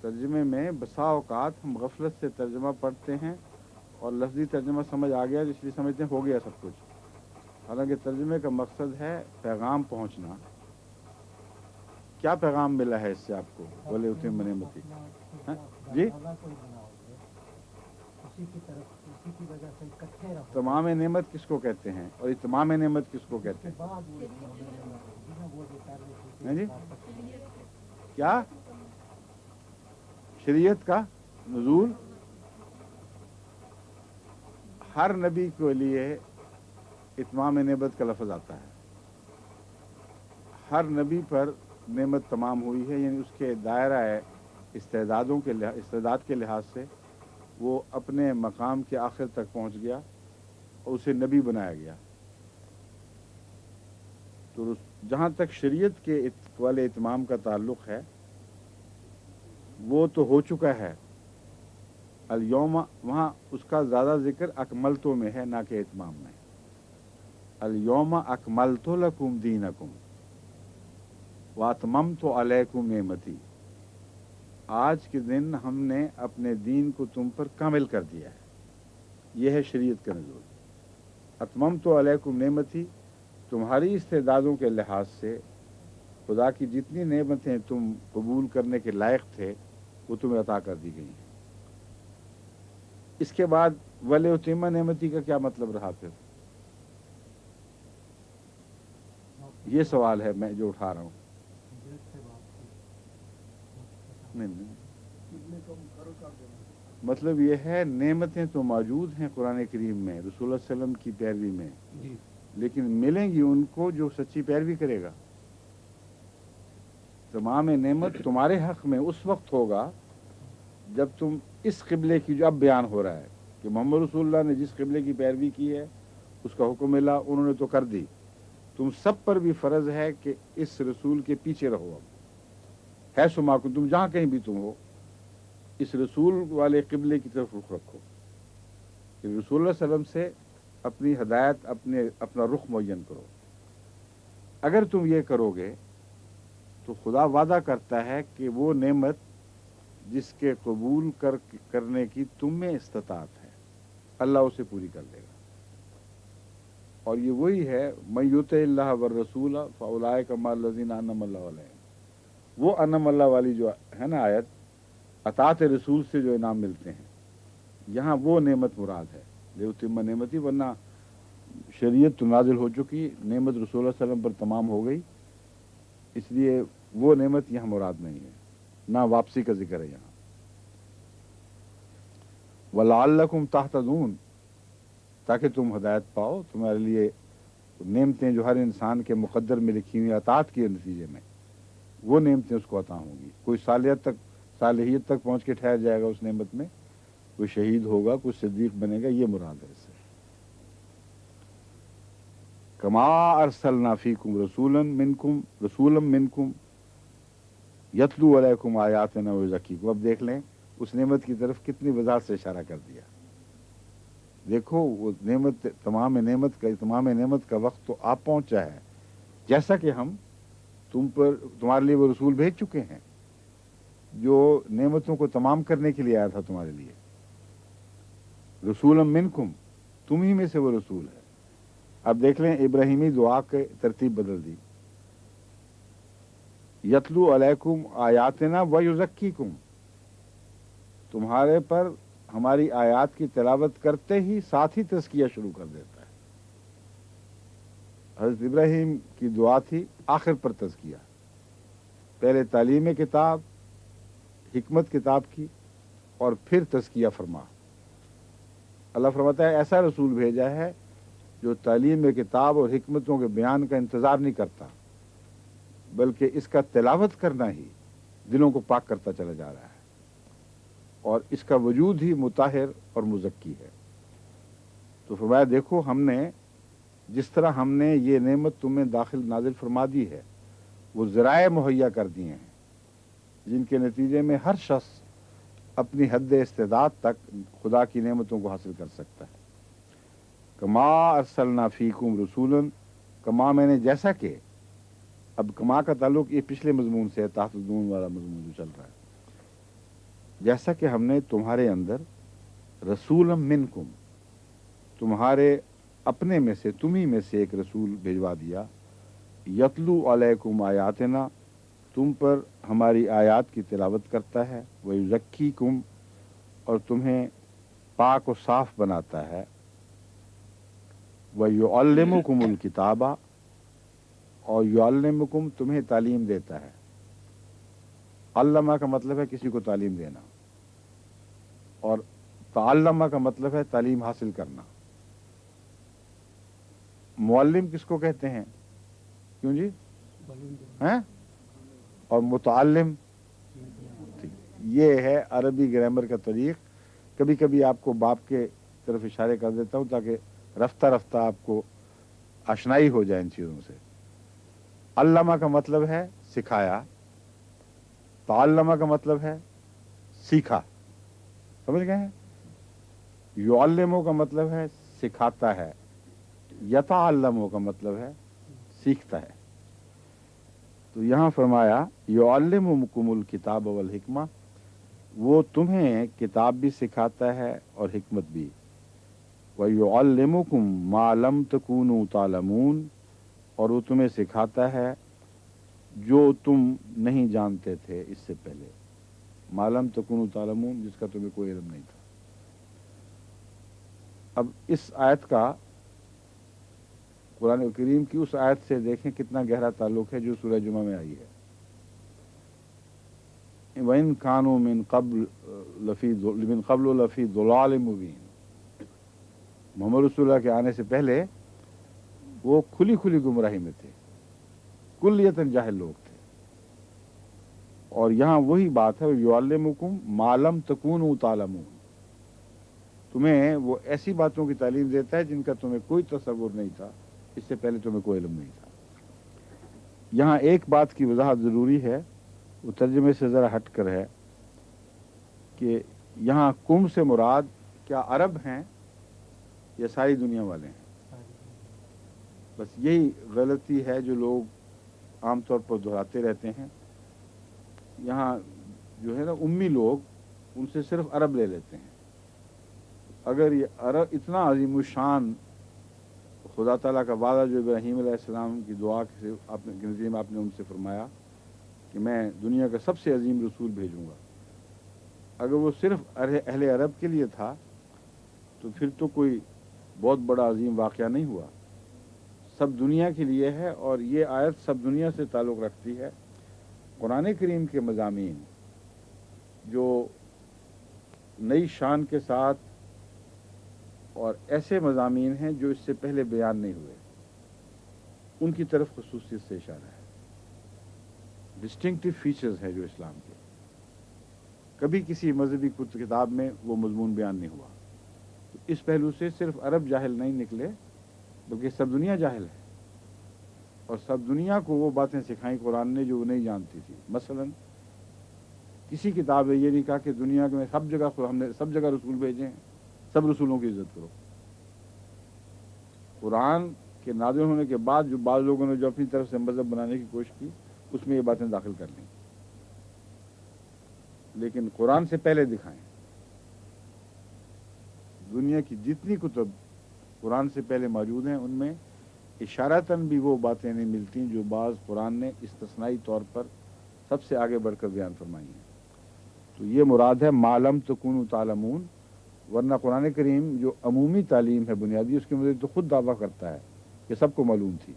तर्जुमे में बसा औकात हम गफलत से तर्जुमा पढ़ते हैं और लफ्ज़ी तर्जुमा समझ आ गया इसलिए समझते हैं हो गया सब कुछ। हालांकि तर्जुमे का मकसद है पैगाम पहुंचना। क्या पैगाम मिला है इससे आपको? बोले उतिम्म नेमती जी, तमाम नेमत किसको कहते हैं और इतमाम नेमत किसको कहते हैं? जी क्या? शरीयत का नुज़ूल हर नबी के लिए इतमाम नेमत का लफ्ज़ आता है। हर नबी पर नेमत तमाम हुई है, यानी उसके दायरा इस्तेदाद के लिहाज से वो अपने मकाम के आखिर तक पहुंच गया और उसे नबी बनाया गया। तो जहाँ तक शरीयत के वाले इत्माम का ताल्लुक़ है वो तो हो चुका है। अल-यौमा वहाँ उसका ज़्यादा जिक्र अकमलतो में है, ना कि इत्माम में। अल-यौमा अकमलतो लकुम दीनकुम व अतममतु अलैकुम नेमती। आज के दिन हमने अपने दीन को तुम पर कामिल कर दिया है। यह है शरीयत का नुज़ूल। अतममतु अलैकुम नेमती, तुम्हारी इस्तेदादों के लिहाज से खुदा की जितनी नेमतें तुम कबूल करने के लायक थे वो तुम्हें अता कर दी गई हैं। इसके बाद वले उतिम्मा नेमती का क्या मतलब रहा फिर? ये सवाल है मैं जो उठा रहा हूँ। नहीं, मतलब ये है नेमतें तो मौजूद हैं कुरान करीम में रसूल सल्लम की पैरवी में, लेकिन मिलेंगी उनको जो सच्ची पैरवी करेगा। तमाम नेमत तुम्हारे हक में उस वक्त होगा जब तुम इस क़िबले की, जो अब बयान हो रहा है कि मोहम्मद रसूलुल्लाह ने जिस क़िबले की पैरवी की है उसका हुक्म मिला, उन्होंने तो कर दी। तुम सब पर भी फ़र्ज़ है कि इस रसूल के पीछे रहो। अब है सुमाकुम, तुम जहाँ कहीं भी तुम हो इस रसूल वाले क़िबले की तरफ रुख रखो। रसूल सल्लम से अपनी हदायत, अपना रुख मुअय्यन करो। अगर तुम ये करोगे तो खुदा वादा करता है कि वो नेमत जिसके कबूल करने की तुम में इस्तिताअत है अल्लाह उसे पूरी कर देगा। और ये वही है मन युतिल्लाह व रसूल फउलाइका मल्लज़ीना अनअम अल्लाहु अलैहिम। वो अनअम अल्लाह वाली जो है ना आयत, अतात रसूल से जो इनाम मिलते हैं, यहाँ वो नेमत मुराद है। लियुतिम्म नेमती, वरना शरीयत तो नाजिल हो चुकी, नेमत रसूल सल्लम पर तमाम हो गई, इसलिए वो नेमत यहाँ मुराद नहीं है, ना वापसी का जिक्र है यहाँ। वलअल्लकुम तहतदून, ताकि तुम हदायत पाओ। तुम्हारे लिए नेमतें जो हर इंसान के मुक़द्दर में लिखी हुई अतात के नतीजे में, वो नेमतें उसको अता होंगी। कोई सालिहियत तक पहुँच के ठहर जाएगा उस नेमत में, कोई शहीद होगा, कोई सिद्दीक बनेगा, ये मुराद है इससे। कमा अरसलना फीकुम रसूलन मिनकुम यतलू अलैकुम आयातिना व युज़क्कीकुम। अब देख लें उस नेमत की तरफ कितनी वज़ाहत से इशारा कर दिया। देखो वो नेमत, तमाम नेमत का वक्त तो आप पहुंचा है, जैसा कि हम तुम्हारे लिए वो रसूल भेज चुके हैं जो नेमतों को तमाम करने के लिए आया था तुम्हारे लिए। रसूलम मिनकुम, तुम ही में से वो रसूल है। अब देख लें, इब्राहिमी दुआ के तरतीब बदल दी। यतलू अलैकुम आयातना व युज़क्कीकुम, तुम्हारे पर हमारी आयात की तिलावत करते ही साथ ही तज़किया शुरू कर देता है। हज़रत इब्राहिम की दुआ थी आखिर पर तज़किया, पहले तालीम किताब, हिकमत किताब की, और फिर तज़किया फरमा। अल्लाह फरमाता है ऐसा रसूल भेजा है जो तालीम किताब और हिकमतों के बयान का इंतज़ार नहीं करता, बल्कि इसका तिलावत करना ही दिलों को पाक करता चला जा रहा है, और इसका वजूद ही मुताहिर और मुज़क्की है। तो फरमाया देखो, हमने जिस तरह हमने ये नेमत तुम्हें दाखिल नाजिल फरमा दी है, वो ज़राए मुहैया कर दिए हैं जिनके नतीजे में हर शख्स अपनी हद इस्तेदाद तक खुदा की नेमतों को हासिल कर सकता है। कमा अरसलना फीकुम रसूलन, कमा मैंने जैसा कि, अब कमा का ताल्लुक ये पिछले मजमून से है, तहत नून वाला मजमून जो चल रहा है। जैसा कि हमने तुम्हारे अंदर रसूलम मिनकुम, तुम्हारे अपने में से, तुम्ही में से एक रसूल भिजवा दिया, यतलू अलैकुम आयातना, तुम पर हमारी आयात की तिलावत करता है, व युज़क्कीकुम, और तुम्हें पाक और साफ बनाता है, व युअल्लिमुकुमुल किताबा, और युअल्लिमुकुम, तुम्हें तालीम देता है। अल्लमा का मतलब है किसी को तालीम देना, और ताल्लमा का मतलब है तालीम हासिल करना। मुअल्लिम किसको कहते हैं, क्यों जी, हैं? और मुतअल्लिम, ये है अरबी ग्रामर का तरीक। कभी कभी आपको बाप के तरफ इशारे कर देता हूँ ताकि रफ्ता रफ्ता आपको आशनाई हो जाए इन चीज़ों से। अल्लमा का मतलब है सिखाया, ताल्लमा का मतलब है सीखा, समझ गए हैं? युअल्लिमु का मतलब है सिखाता है, यतअल्लमु का मतलब है सीखता है। तो यहाँ फरमाया युअल्लिमुकुमुल किताब वल हिकमा, वो तुम्हें किताब भी सिखाता है और हिकमत भी। व युअल्लिमुकुम मा लम तकूनु तालमून, और वो तुम्हें सिखाता है जो तुम नहीं जानते थे इससे पहले। मालम तकूनु तालमून, जिसका तुम्हें कोई इल्म नहीं था। अब इस आयत का कुरान करीम की उस आयत से देखें कितना गहरा ताल्लुक है जो सूरह जुमा में आई है। वइन कानू मिन कब्ल लफी दुलाल मुबीन, मोहम्मद रसूलुल्लाह के आने से पहले वो खुली खुली गुमराही में थे, कुल्लियतन जाहिल लोग थे। और यहाँ वही बात है, युअल्लिमुकुम मालम तकूनु तालमून, तुम्हें वो ऐसी बातों की तालीम देता है जिनका तुम्हें कोई तसव्वुर नहीं था, इससे पहले तुम्हें कोई इल्म नहीं था। यहाँ एक बात की वजाहत ज़रूरी है, वो तर्जुमे से ज़रा हट कर है कि यहाँ कुम से मुराद क्या अरब हैं या सारी दुनिया वाले हैं। बस यही गलती है जो लोग आमतौर पर दोहराते रहते हैं। यहाँ जो है ना उम्मी लोग, उनसे सिर्फ अरब ले लेते हैं। अगर ये अरब इतना अजीमुशान खुदा ताला का वादा जो इब्राहीम अलैहिस्सलाम की दुआ से आपने के नज़ीर में आपने उनसे फरमाया कि मैं दुनिया का सबसे अजीम रसूल भेजूँगा, अगर वो सिर्फ अहले अरब के लिए था तो फिर तो कोई बहुत बड़ा अजीम वाक़या नहीं हुआ, सब दुनिया के लिए है। और ये आयत सब दुनिया से ताल्लुक़ रखती है। कुरान करीम के मज़ामीन जो नई शान के साथ और ऐसे मज़ामीन हैं जो इससे पहले बयान नहीं हुए, उनकी तरफ ख़ुसूसियत से इशारा है। डिस्टिंक्टिव फीचर्स हैं जो इस्लाम के, कभी किसी मजहबी किताब में वो मजमून बयान नहीं हुआ। तो इस पहलू से सिर्फ अरब जाहिल नहीं निकले, बल्कि सब दुनिया जाहिल है, और सब दुनिया को वो बातें सिखाई कुरान ने जो वो नहीं जानती थी। मसलन किसी किताब ने ये नहीं कहा कि दुनिया में सब जगह हमने सब जगह रसूल भेजे हैं, सब रसूलों की इज्जत करो। कुरान के नाज़िल होने के बाद जो बाज़ लोगों ने जो अपनी तरफ से मज़हब बनाने की कोशिश की, उसमें ये बातें दाखिल कर ली, लेकिन कुरान से पहले दिखाएं। दुनिया की जितनी कुतुब कुरान से पहले मौजूद हैं, उनमें इशारतन भी वो बातें नहीं मिलती जो बाज़ कुरान ने इस्तिस्नाई तौर पर सबसे आगे बढ़कर बयान फरमाई हैं। तो ये मुराद है मालम तकुनु तालमून, वरना कुरान करीम जो अमूमी तालीम है बुनियादी, उसके मुझे तो खुद दावा करता है कि सबको मालूम थी,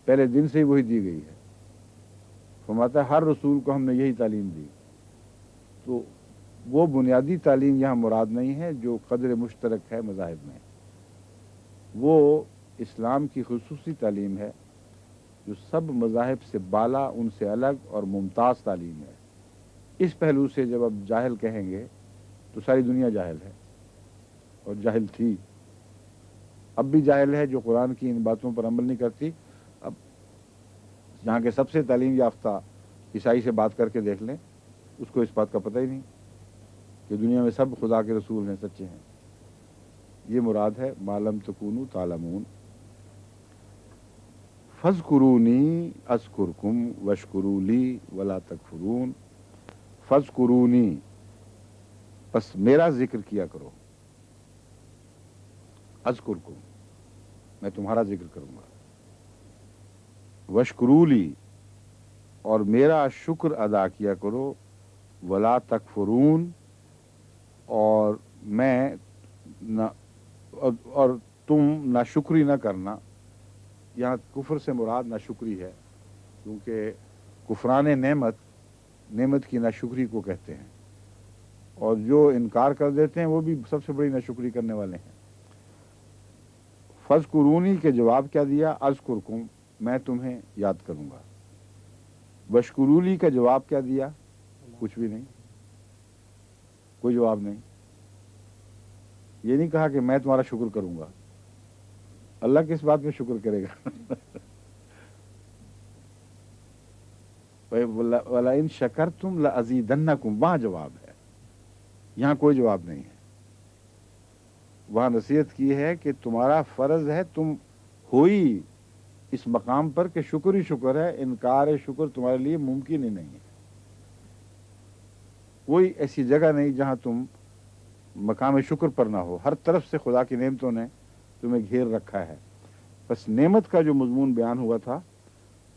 पहले दिन से ही वही दी गई है। फरमाता है हर रसूल को हमने यही तालीम दी। तो वो बुनियादी तालीम यहाँ मुराद नहीं है जो कदर मुश्तरक है मज़ाहिब में, वो इस्लाम की खुसूसी तालीम है जो सब मज़ाहिब से बाला, उनसे अलग और मुमताज़ तालीम है। इस पहलू से जब अब जाहिल कहेंगे तो सारी दुनिया जाहिल है और जाहिल थी, अब भी जाहिल है जो कुरान की इन बातों पर अमल नहीं करती। अब यहाँ के सबसे तालीम याफ्ता ईसाई से बात करके देख लें, उसको इस बात का पता ही नहीं कि दुनिया में सब खुदा के रसूल हैं, सच्चे हैं। ये मुराद है मालम तकुनु तालमून। फज़कुरूनी अज़कुरकुम वशकुरूली वला तकफुरून। फज़कुरूनी, बस मेरा जिक्र किया करो, अज़कुरकुम, मैं तुम्हारा जिक्र करूंगा, वशकुरूली, और मेरा शुक्र अदा किया करो, वला तकफुरून, और मैं न और तुम नाशुक्री न करना। यहाँ कुफ्र से मुराद नाशुक्री है, क्योंकि कुफरान नेमत, नेमत की नाशुक्री को कहते हैं, और जो इनकार कर देते हैं वो भी सबसे बड़ी नाशुक्री करने वाले हैं। फज़कुरूनी के जवाब क्या दिया, अज़कुरकुम, मैं तुम्हें याद करूंगा। वशकुरूली का जवाब क्या दिया, कुछ भी नहीं, कोई जवाब नहीं। ये नहीं कहा कि मैं तुम्हारा शुक्र करूंगा, अल्लाह किस बात में शुक्र करेगा। वला इन शकरतुम लअज़ीदन्नकुम, वहां जवाब है, यहां कोई जवाब नहीं है। वहां नसीहत की है कि तुम्हारा फर्ज है, तुम हो ही इस मकाम पर कि शुक्र ही शुक्र है, इनकार शुक्र तुम्हारे लिए मुमकिन ही नहीं है। कोई ऐसी जगह नहीं जहां तुम मकाम शुक्र पर ना हो, हर तरफ से खुदा की नेमतों ने तुम्हें घेर रखा है। बस नेमत का जो मजमून बयान हुआ था,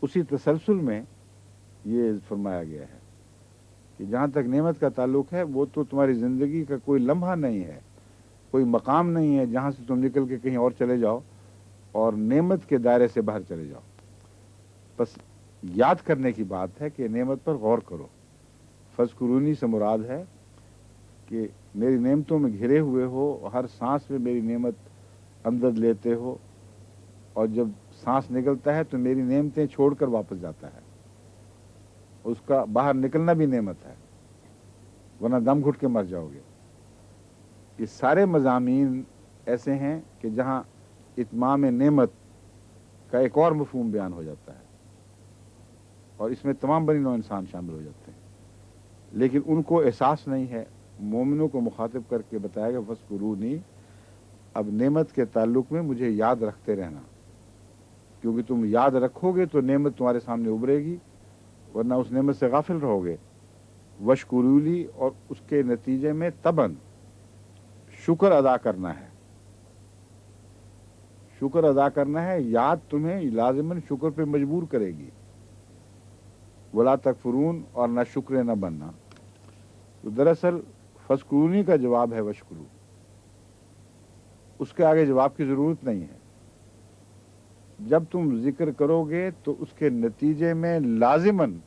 उसी तसलसल में ये फरमाया गया है कि जहाँ तक नेमत का ताल्लुक है, वो तो तुम्हारी ज़िंदगी का कोई लम्हा नहीं है, कोई मकाम नहीं है जहाँ से तुम निकल के कहीं और चले जाओ और नेमत के दायरे से बाहर चले जाओ। बस याद करने की बात है कि नेमत पर गौर करो। फज़कुरूनी से मुराद है कि मेरी नेमतों में घिरे हुए हो, हर सांस में मेरी नेमत अंदर लेते हो, और जब सांस निकलता है तो मेरी नेमतें छोड़कर वापस जाता है। उसका बाहर निकलना भी नेमत है, वरना दम घुट के मर जाओगे। ये सारे मज़ामीन ऐसे हैं कि जहाँ इत्माम नेमत का एक और मफहूम बयान हो जाता है, और इसमें तमाम बनी नौ इंसान शामिल हो जाते हैं, लेकिन उनको एहसास नहीं है। मोमिनों को मुखातिब करके बताया गया फज़कुरूनी, अब नेमत के ताल्लुक में मुझे याद रखते रहना, क्योंकि तुम याद रखोगे तो नेमत तुम्हारे सामने उभरेगी, वरना उस नेमत से गाफिल रहोगे। वशकुरूली, और उसके नतीजे में तबन शुक्र अदा करना है, शुक्र अदा करना है। याद तुम्हें लाजिमन शुक्र पे मजबूर करेगी। वला तकफुरून, और ना शुक्र न बनना। तो दरअसल फज़कुरूनी का जवाब है वशकुरू, उसके आगे जवाब की जरूरत नहीं है। जब तुम जिक्र करोगे तो उसके नतीजे में लाजिमन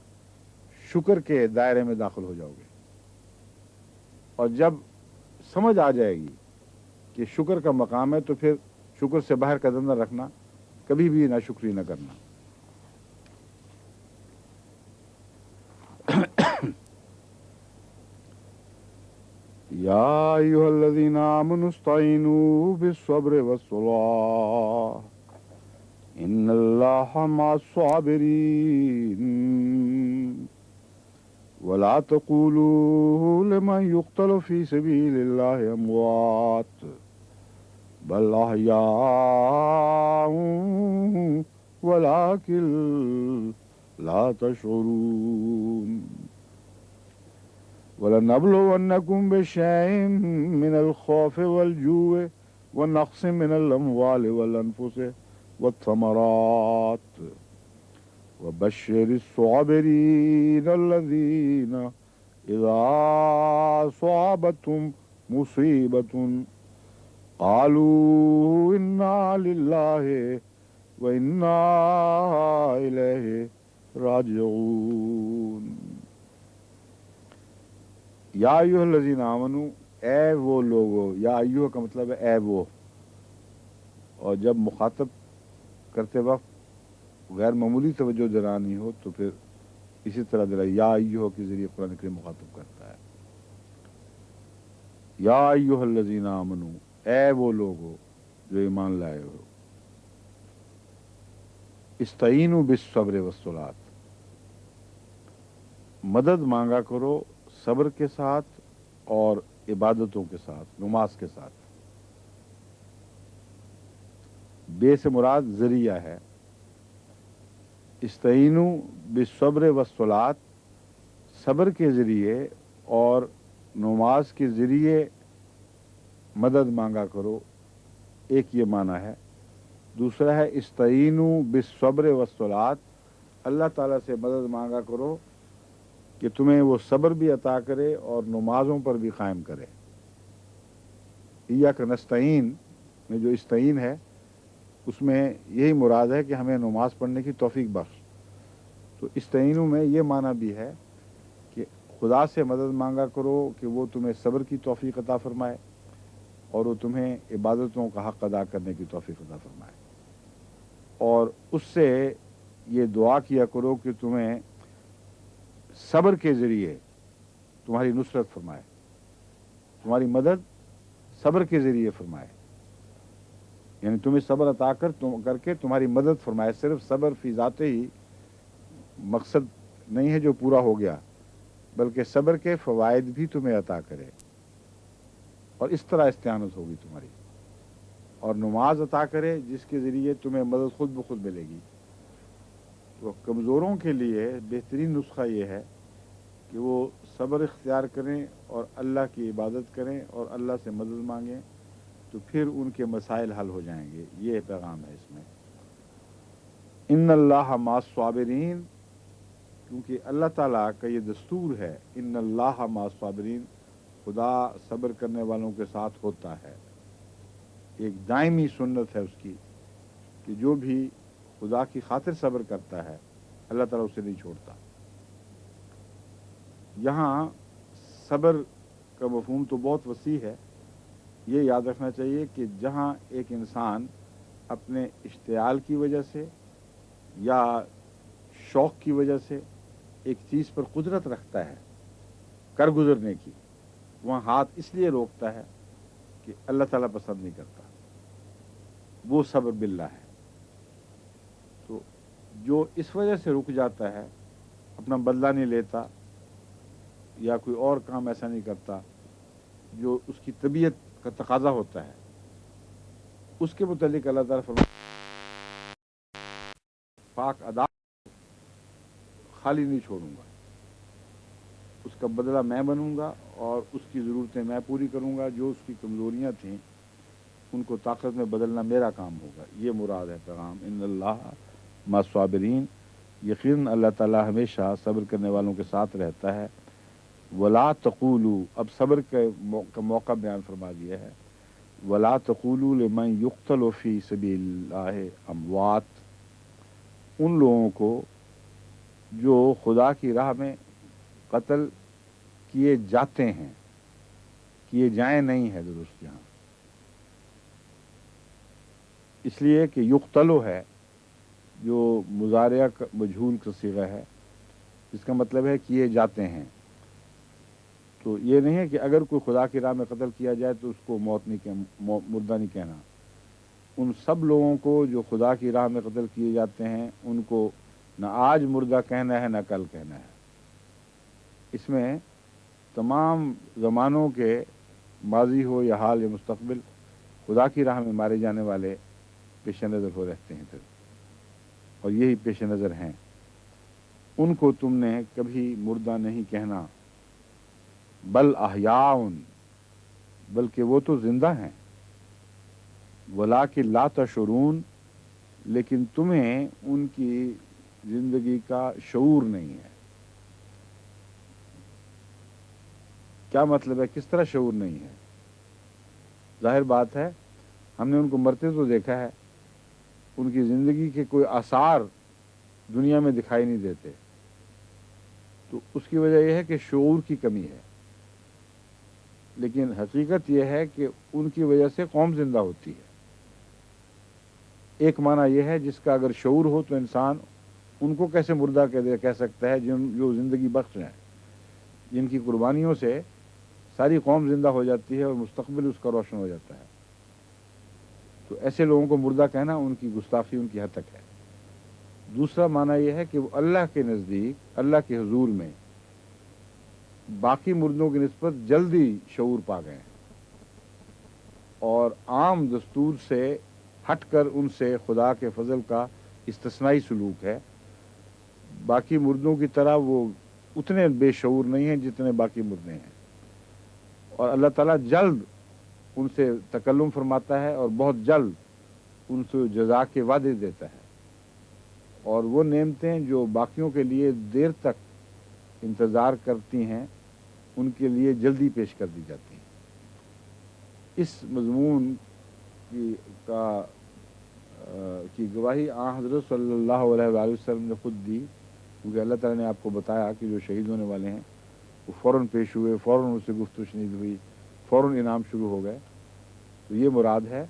शुक्र के दायरे में दाखिल हो जाओगे, और जब समझ आ जाएगी कि शुक्र का मकाम है तो फिर शुक्र से बाहर कदम न रखना, कभी भी नाशुक्री न करना। या अय्युहल्लज़ीना आमनुस्तईनू बिस्सब्रि वस्सलाह इन्नल्लाहा मअस्साबिरीन वला तक़ूलू लिमन युक़्तलु फ़ी सबीलिल्लाहि अमवात बल अहयाउ वलाकिन ला तशऊरून वलनबलुवन्नकुम बिशैइन मिनल खौफि वल जूइ व नक्सिम मिनल अम्वालि वल अनफुसि वत्थमरात वबश्शिरिस साबिरीन अल्लज़ीना इज़ा असाबतहुम मुसीबतुन क़ालू इन्ना लिल्लाहि व इन्ना इलैहि राजिऊन। या अय्युहल्लज़ीना आमनू, ए वो लोगो, या अय्युह का मतलब है ए वो, और जब मुखातब करते वक्त गैर मामूली तवज्जो दिलानी हो तो फिर इसी तरह दिला या अय्युह के जरिए कुरान करीम मुखातब करता है। या अय्युहल्लज़ीना आमनू, ए वो लोगो जो ईमान लाए हो, इस्तईनु बिस्सब्र वस्सलात, मदद मांगा करो सब्र के साथ और इबादतों के साथ, नमाज के साथ। बे से मुराद जरिया है। इस्तईनु बिस्सब्र वस्सलात, सब्र के ज़रिए और नमाज के ज़रिए मदद मांगा करो, एक ये माना है। दूसरा है इस्तईनु बिस्सब्र वस्सलात, अल्लाह ताला से मदद मांगा करो कि तुम्हें वो सब्र भी अता करे और नमाजों पर भी कायम करे। इय्याक नस्तईन में जो इस्तईन है उसमें यही मुराद है कि हमें नमाज पढ़ने की तौफीक बख्श। तो इस्तईनु में ये माना भी है कि खुदा से मदद मांगा करो कि वो तुम्हें सब्र की तौफीक अता फरमाए और वो तुम्हें इबादतों का हक़ अदा करने की तौफीक अता फरमाए, और उससे ये दुआ किया करो कि तुम्हें सब्र के ज़रिए तुम्हारी नुसरत फरमाए, तुम्हारी मदद सब्र के ज़रिए फरमाए, यानी तुम्हें सब्र अता करके तुम्हारी मदद फरमाए। सिर्फ सब्र फी ज़ाते ही मकसद नहीं है जो पूरा हो गया, बल्कि सब्र के फ़वाइद भी तुम्हें अता करे और इस तरह इस्तिआनत होगी तुम्हारी, और नमाज अता करे जिसके ज़रिए तुम्हें मदद खुद ब खुद मिलेगी। तो कमज़ोरों के लिए बेहतरीन नुस्खा ये है कि वो सब्र इख्तियार करें और अल्लाह की इबादत करें और अल्लाह से मदद मांगें, तो फिर उनके मसाइल हल हो जाएंगे। ये पैगाम है इसमें। इन्नल्लाह मास्साबिरीन, क्योंकि अल्लाह ताला का ये दस्तूर है, इन्नल्लाह मास्साबिरीन, खुदा सब्र करने वालों के साथ होता है। एक दायमी सुन्नत है उसकी कि जो भी खुदा की खातिर सब्र करता है अल्लाह ताला उसे नहीं छोड़ता। यहाँ सब्र का मफ़हूम तो बहुत वसी है। ये याद रखना चाहिए कि जहाँ एक इंसान अपने इश्तियाल की वजह से या शौक़ की वजह से एक चीज़ पर कुदरत रखता है कर गुजरने की, वहाँ हाथ इसलिए रोकता है कि अल्लाह ताला पसंद नहीं करता, वो सब्र बिल्ला है। तो जो इस वजह से रुक जाता है, अपना बदला नहीं लेता या कोई और काम ऐसा नहीं करता जो उसकी तबीयत का तकाजा होता है, उसके मुतालिक अल्लाह ताला फरमाता है पाक अदा खाली नहीं छोड़ूंगा, उसका बदला मैं बनूंगा और उसकी ज़रूरतें मैं पूरी करूंगा। जो उसकी कमज़ोरियाँ थीं उनको ताकत में बदलना मेरा काम होगा। ये मुराद है पैगाम इन्नल्लाह मास्साबिरीन, यकीन अल्लाह ताला हमेशा सब्र करने वालों के साथ रहता है। वला तक़ूलू, अब सब्र का मौका बयान फरमा दिया है। वला तक़ूलू लिमन युक़्तलु फ़ी सबीलिल्लाहि अमवात, उन लोगों को जो खुदा की राह में कत्ल किए जाते हैं, किए जाए नहीं है दुरुस्त यहाँ, इसलिए कि युक़्तलु है जो मुज़ारिया मजहूल का सीगा है, इसका मतलब है किए जाते हैं। तो ये नहीं है कि अगर कोई खुदा की राह में कत्ल किया जाए तो उसको मुर्दा नहीं कहना। उन सब लोगों को जो खुदा की राह में कत्ल किए जाते हैं उनको न आज मुर्दा कहना है न कल कहना है। इसमें तमाम ज़मानों के माजी हो या हाल या मुस्तक़बिल खुदा की राह में मारे जाने वाले पेश नज़र हो रहते हैं फिर, और यही पेश नज़र हैं। उनको तुमने कभी मुर्दा नहीं कहना, बल अहयाउन, बल्कि वो तो जिंदा हैं। वलाकिन ला तशउरून, लेकिन तुम्हें उनकी जिंदगी का शऊर नहीं है। क्या मतलब है, किस तरह शऊर नहीं है? जाहिर बात है, हमने उनको मरते तो देखा है, उनकी जिंदगी के कोई आसार दुनिया में दिखाई नहीं देते, तो उसकी वजह यह है कि शऊर की कमी है। लेकिन हकीकत यह है कि उनकी वजह से कौम जिंदा होती है। एक माना यह है, जिसका अगर शऊर हो तो इंसान उनको कैसे मुर्दा कह सकता है जो जिंदगी बख्श हैं, जिनकी कुर्बानियों से सारी कौम जिंदा हो जाती है और मुस्तकबिल उसका रोशन हो जाता है। तो ऐसे लोगों को मुर्दा कहना उनकी गुस्ताखी, उनकी हद तक है। दूसरा माना यह है कि वो अल्लाह के नज़दीक, अल्लाह के हुजूर में बाकी मुर्दों की निस्बत जल्दी शऊर पा गए हैं और आम दस्तूर से हटकर उनसे खुदा के फजल का इस्तिस्नाई सलूक है। बाकी मुर्दों की तरह वो उतने बेशऊर नहीं हैं जितने बाकी मुर्दे हैं, और अल्लाह ताला जल्द उनसे तकल्लुम फरमाता है और बहुत जल्द उनसे जज़ा के वादे देता है। और वो नेमतें जो बाकियों के लिए देर तक इंतज़ार करती हैं, उनके लिए जल्दी पेश कर दी जाती हैं। इस मज़मून की गवाही हज़रत सल्लल्लाहु अलैहि वसल्लम ने खुद दी, क्योंकि अल्लाह ताला ने आपको बताया कि जो शहीद होने वाले हैं वो फ़ौरन पेश हुए, फ़ौरन उनसे गुफ्तगू शुनीद हुई, फ़ौरन इनाम शुरू हो गए। तो ये मुराद है।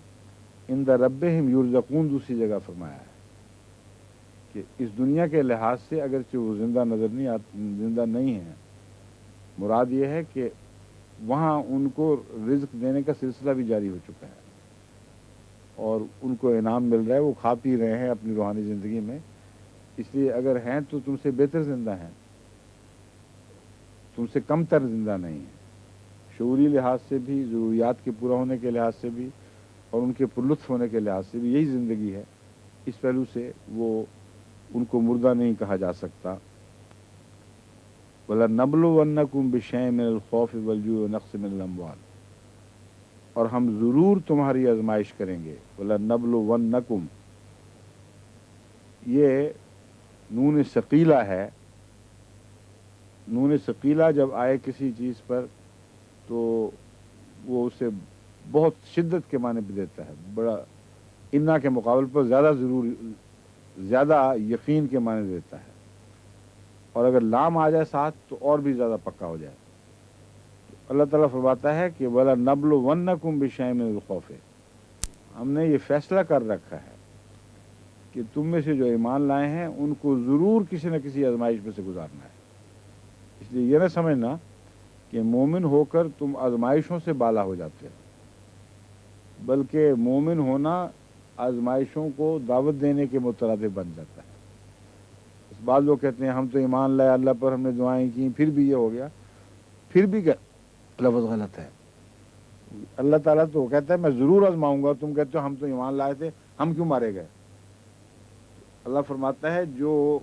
इंद रब्बिहिम युरज़क़ून दूसरी जगह फरमाया है कि इस दुनिया के लिहाज से अगरचे वो जिंदा नहीं है, मुराद ये है कि वहाँ उनको रिज़्क़ देने का सिलसिला भी जारी हो चुका है और उनको इनाम मिल रहा है, वो खा पी रहे हैं अपनी रूहानी ज़िंदगी में। इसलिए अगर हैं तो तुमसे बेहतर जिंदा हैं, तुमसे कम तर जिंदा नहीं है। शऊरी लिहाज से भी, ज़रूरियात के पूरा होने के लिहाज से भी और उनके पुरलुत्फ़ होने के लिहाज से भी यही ज़िंदगी है। इस पहलू से वो उनको मुर्दा नहीं कहा जा सकता। वला नबलुवन्नकुम बिशैइन मिनल खौफ़ि वल जू'i व नक़्सिन मिनल अम्वाल, और हम ज़रूर तुम्हारी आजमाइश करेंगे। वला नबलुवन्नकुम, ये नून सकीला है। नून सकीला जब आए किसी चीज़ पर तो वो उसे बहुत शिद्दत के माने भी देता है, बड़ा इन्ना के मुकाबले पर ज़्यादा यकीन के माने देता है। और अगर लाम आ जाए साथ तो और भी ज़्यादा पक्का हो जाए। तो अल्लाह ताला फरमाता है कि वला नबलुवन्नकुम बिशैइन मिनल खौफ़, हमने ये फैसला कर रखा है कि तुम में से जो ईमान लाए हैं उनको ज़रूर किसी न किसी आजमाइश में से गुजारना है। इसलिए यह न समझना कि मोमिन होकर तुम आजमाइशों से बाला हो जाते हो, बल्कि मोमिन होना आजमाइशों को दावत देने के मुतरादिफ बन जाता है। इस बात लोग कहते हैं हम तो ईमान लाए अल्लाह पर, हमने दुआएं की, फिर भी ये हो गया, फिर भी लफ्ज़ गलत है। अल्लाह ताला तो कहता है मैं ज़रूर आजमाऊंगा, तुम कहते हो हम तो ईमान लाए थे, हम क्यों मारे गए? अल्लाह फरमाता है जो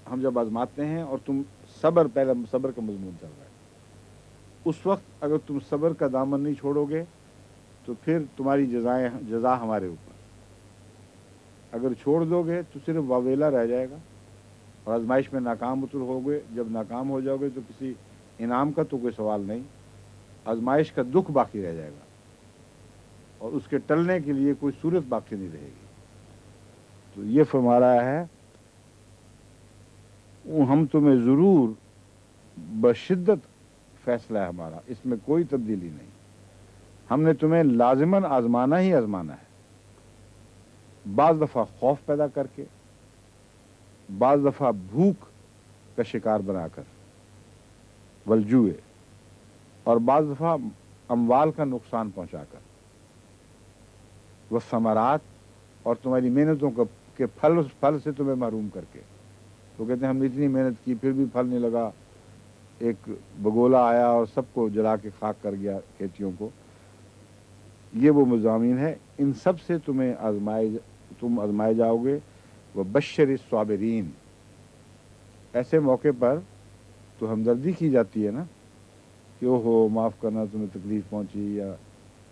हम जब आजमाते हैं और तुम सब्र, पहले सब्र का मजमून चल रहा है, उस वक्त अगर तुम सब्र का दामन नहीं छोड़ोगे तो फिर तुम्हारी जज़ा हमारे ऊपर। अगर छोड़ दोगे तो सिर्फ वावेला रह जाएगा और आजमाइश में नाकाम होगे। जब नाकाम हो जाओगे तो किसी इनाम का तो कोई सवाल नहीं, आजमाइश का दुख बाकी रह जाएगा और उसके टलने के लिए कोई सूरत बाकी नहीं रहेगी। तो ये फरमा रहा है हम तुम्हें ज़रूर बशिद्दत फैसला है हमारा, इसमें कोई तब्दीली नहीं। हमने तुम्हें लाजिमन आजमाना ही आजमाना है, बाज़ दफ़ा खौफ पैदा करके, बाज़ दफ़ा भूख का शिकार बनाकर, वलजूए, और बाज़ दफ़ा अमवाल का नुकसान पहुँचाकर, वह समरात, और तुम्हारी मेहनतों के फल से तुम्हें महरूम करके। तो कहते हैं हमने इतनी मेहनत की फिर भी फल नहीं लगा, एक बगोला आया और सबको जला के खाक कर गया खेतियों को। یہ وہ مضامین ہے، ان سب سے تم آزمائے جاؤ گے. وہ بشر الصابرین، ایسے موقع پر تو ہمدردی کی جاتی ہے نا کہ او ہو معاف کرنا، تمہیں تکلیف پہنچی یا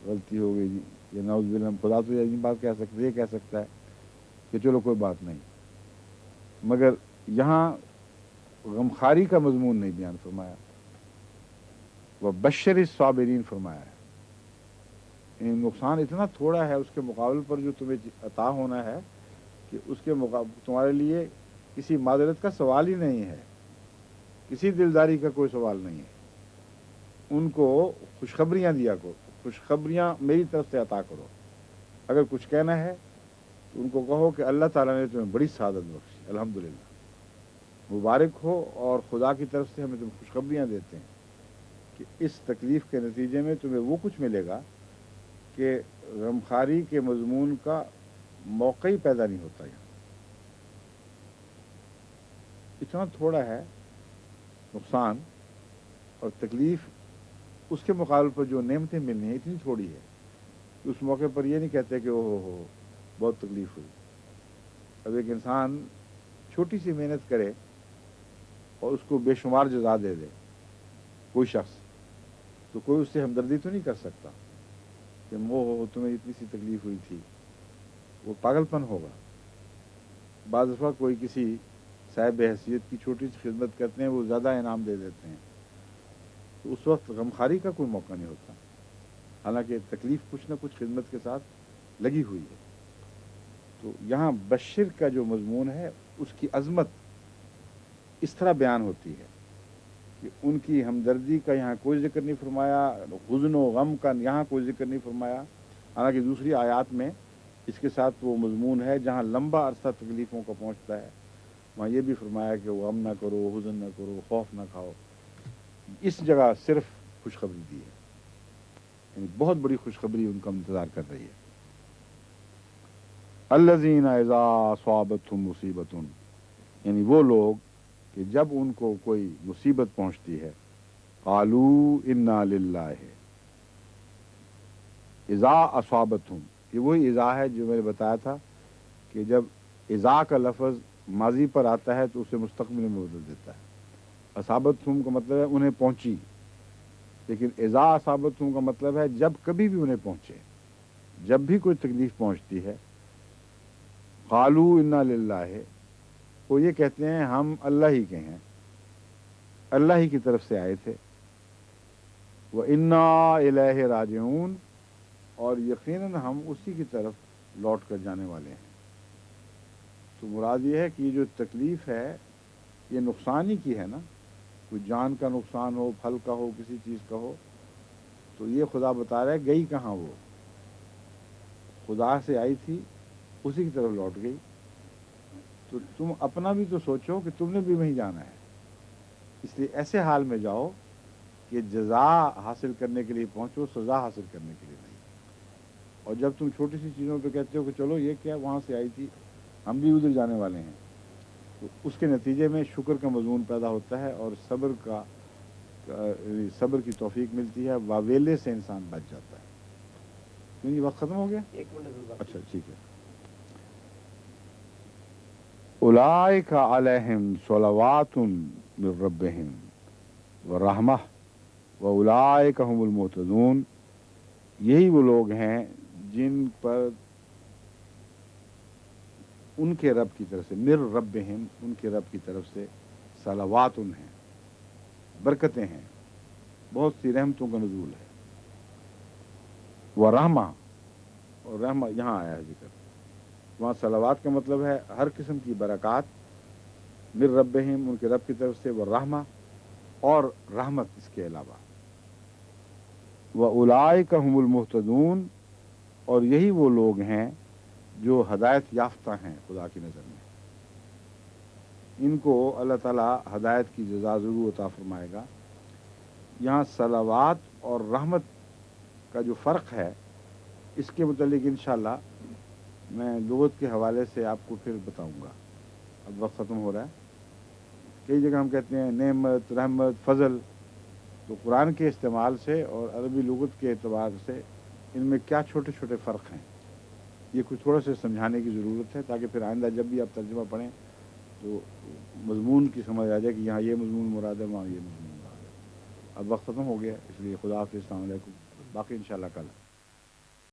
غلطی ہو گئی یا نعوذ باللہ. خدا تو یہ بات یہ کہہ سکتا ہے کہ چلو کوئی بات نہیں، مگر یہاں غمخاری کا مضمون نہیں بیان فرمایا، وہ بشر الصابرین فرمایا ہے. یعنی نقصان اتنا تھوڑا ہے اس کے مقابل پر جو تمہیں عطا ہونا ہے کہ اس کے تمہارے لیے کسی معذرت کا سوال ہی نہیں ہے، کسی دلداری کا کوئی سوال نہیں ہے. ان کو خوشخبریاں دیا کرو، خوشخبریاں میری طرف سے عطا کرو. اگر کچھ کہنا ہے تو ان کو کہو کہ اللہ تعالیٰ نے تمہیں بڑی سعادت بخشی، الحمدللہ، مبارک ہو، اور خدا کی طرف سے ہمیں تم خوشخبریاں دیتے ہیں کہ اس تکلیف کے نتیجے میں تمہیں وہ کچھ ملے گا کہ غمخاری کے مضمون کا موقع ہی پیدا نہیں ہوتا. یہاں اتنا تھوڑا ہے نقصان اور تکلیف، اس کے مقابل پر جو نعمتیں ملنی ہیں اتنی تھوڑی ہے کہ اس موقع پر یہ نہیں کہتے کہ او ہو بہت تکلیف ہوئی. اب ایک انسان چھوٹی سی محنت کرے اور اس کو بے شمار جزا دے دے کوئی شخص، تو کوئی اس سے ہمدردی تو نہیں کر سکتا کہ ہو تمہیں اتنی سی تکلیف ہوئی تھی. وہ پاگل پن ہوگا. بعض دفعہ کوئی کسی صاحب حیثیت کی چھوٹی سی خدمت کرتے ہیں، وہ زیادہ انعام دے دیتے ہیں، تو اس وقت غمخاری کا کوئی موقع نہیں ہوتا، حالانکہ تکلیف کچھ نہ کچھ خدمت کے ساتھ لگی ہوئی ہے. تو یہاں بشر کا جو مضمون ہے اس کی عظمت اس طرح بیان ہوتی ہے کہ ان کی ہمدردی کا یہاں کوئی ذکر نہیں فرمایا، حزن و غم کا یہاں کوئی ذکر نہیں فرمایا. حالانکہ دوسری آیات میں اس کے ساتھ وہ مضمون ہے جہاں لمبا عرصہ تکلیفوں کا پہنچتا ہے، وہاں یہ بھی فرمایا کہ غم نہ کرو، حزن نہ کرو، خوف نہ کھاؤ. اس جگہ صرف خوشخبری دی ہے، یعنی بہت بڑی خوشخبری ان کا انتظار کر رہی ہے. الذین اذا اصابتہم مصیبۃ، یعنی وہ لوگ کہ جب ان کو کوئی مصیبت پہنچتی ہے، قالوا انا للہ، اذا اصابتہم، یہ وہی اذا ہے جو میں نے بتایا تھا کہ جب اذا کا لفظ ماضی پر آتا ہے تو اسے مستقبل میں بدل دیتا ہے. اصابتہم کا مطلب ہے انہیں پہنچی، لیکن اذا اصابتہم کا مطلب ہے جب کبھی بھی انہیں پہنچے، جب بھی کوئی تکلیف پہنچتی ہے. قالوا انا للہ، وہ یہ کہتے ہیں ہم اللہ ہی کے ہیں، اللہ ہی کی طرف سے آئے تھے. وَإِنَّا إِلَيْهِ رَاجِعُونَ، اور یقیناً ہم اسی کی طرف لوٹ کر جانے والے ہیں. تو مراد یہ ہے کہ یہ جو تکلیف ہے یہ نقصان ہی کی ہے نا، کوئی جان کا نقصان ہو، پھل کا ہو، کسی چیز کا ہو، تو یہ خدا بتا رہا ہے گئی کہاں، وہ خدا سے آئی تھی اسی کی طرف لوٹ گئی. تو تم اپنا بھی تو سوچو کہ تم نے بھی وہیں جانا ہے، اس لیے ایسے حال میں جاؤ کہ جزا حاصل کرنے کے لیے پہنچو، سزا حاصل کرنے کے لیے نہیں. اور جب تم چھوٹی سی چیزوں پہ کہتے ہو کہ چلو یہ کیا وہاں سے آئی تھی، ہم بھی ادھر جانے والے ہیں، تو اس کے نتیجے میں شکر کا مضمون پیدا ہوتا ہے اور صبر کی توفیق ملتی ہے، واویلے سے انسان بچ جاتا ہے. کیوں یہ وقت ختم ہو گیا؟ اچھا ٹھیک ہے. اولئک علیہم صلوات من ربہم ورحمہ واولئک هم المہتدون، یہی وہ لوگ ہیں جن پر ان کے رب کی طرف سے، من ربہم، ان کے رب کی طرف سے، صلوات ہیں، برکتیں ہیں، بہت سی رحمتوں کا نزول ہے. ورحمہ، اور رحمہ یہاں آیا ہے ذکر، وہاں صلوات کا مطلب ہے ہر قسم کی برکات، من ربہم، ان کے رب کی طرف سے، ورحمہ، اور رحمت اس کے علاوہ. وَأُولَئِكَ هُمُ الْمُهْتَدُونَ، اور یہی وہ لوگ ہیں جو ہدایت یافتہ ہیں خدا کی نظر میں. ان کو اللہ تعالیٰ ہدایت کی جزا ضرور عطا فرمائے گا. یہاں صلوات اور رحمت کا جو فرق ہے اس کے متعلق انشاءاللہ میں لغت کے حوالے سے آپ کو پھر بتاؤں گا. اب وقت ختم ہو رہا ہے. کئی جگہ ہم کہتے ہیں نعمت، رحمت، فضل، تو قرآن کے استعمال سے اور عربی لغت کے اعتبار سے ان میں کیا چھوٹے چھوٹے فرق ہیں، یہ کچھ تھوڑا سا سمجھانے کی ضرورت ہے، تاکہ پھر آئندہ جب بھی آپ ترجمہ پڑھیں تو مضمون کی سمجھ آ جائے کہ یہاں یہ مضمون مراد ہے، وہاں یہ مضمون مراد ہے۔ اب وقت ختم ہو گیا، اس لیے خدا حافظ، السلام علیکم، باقی انشاءاللہ کل۔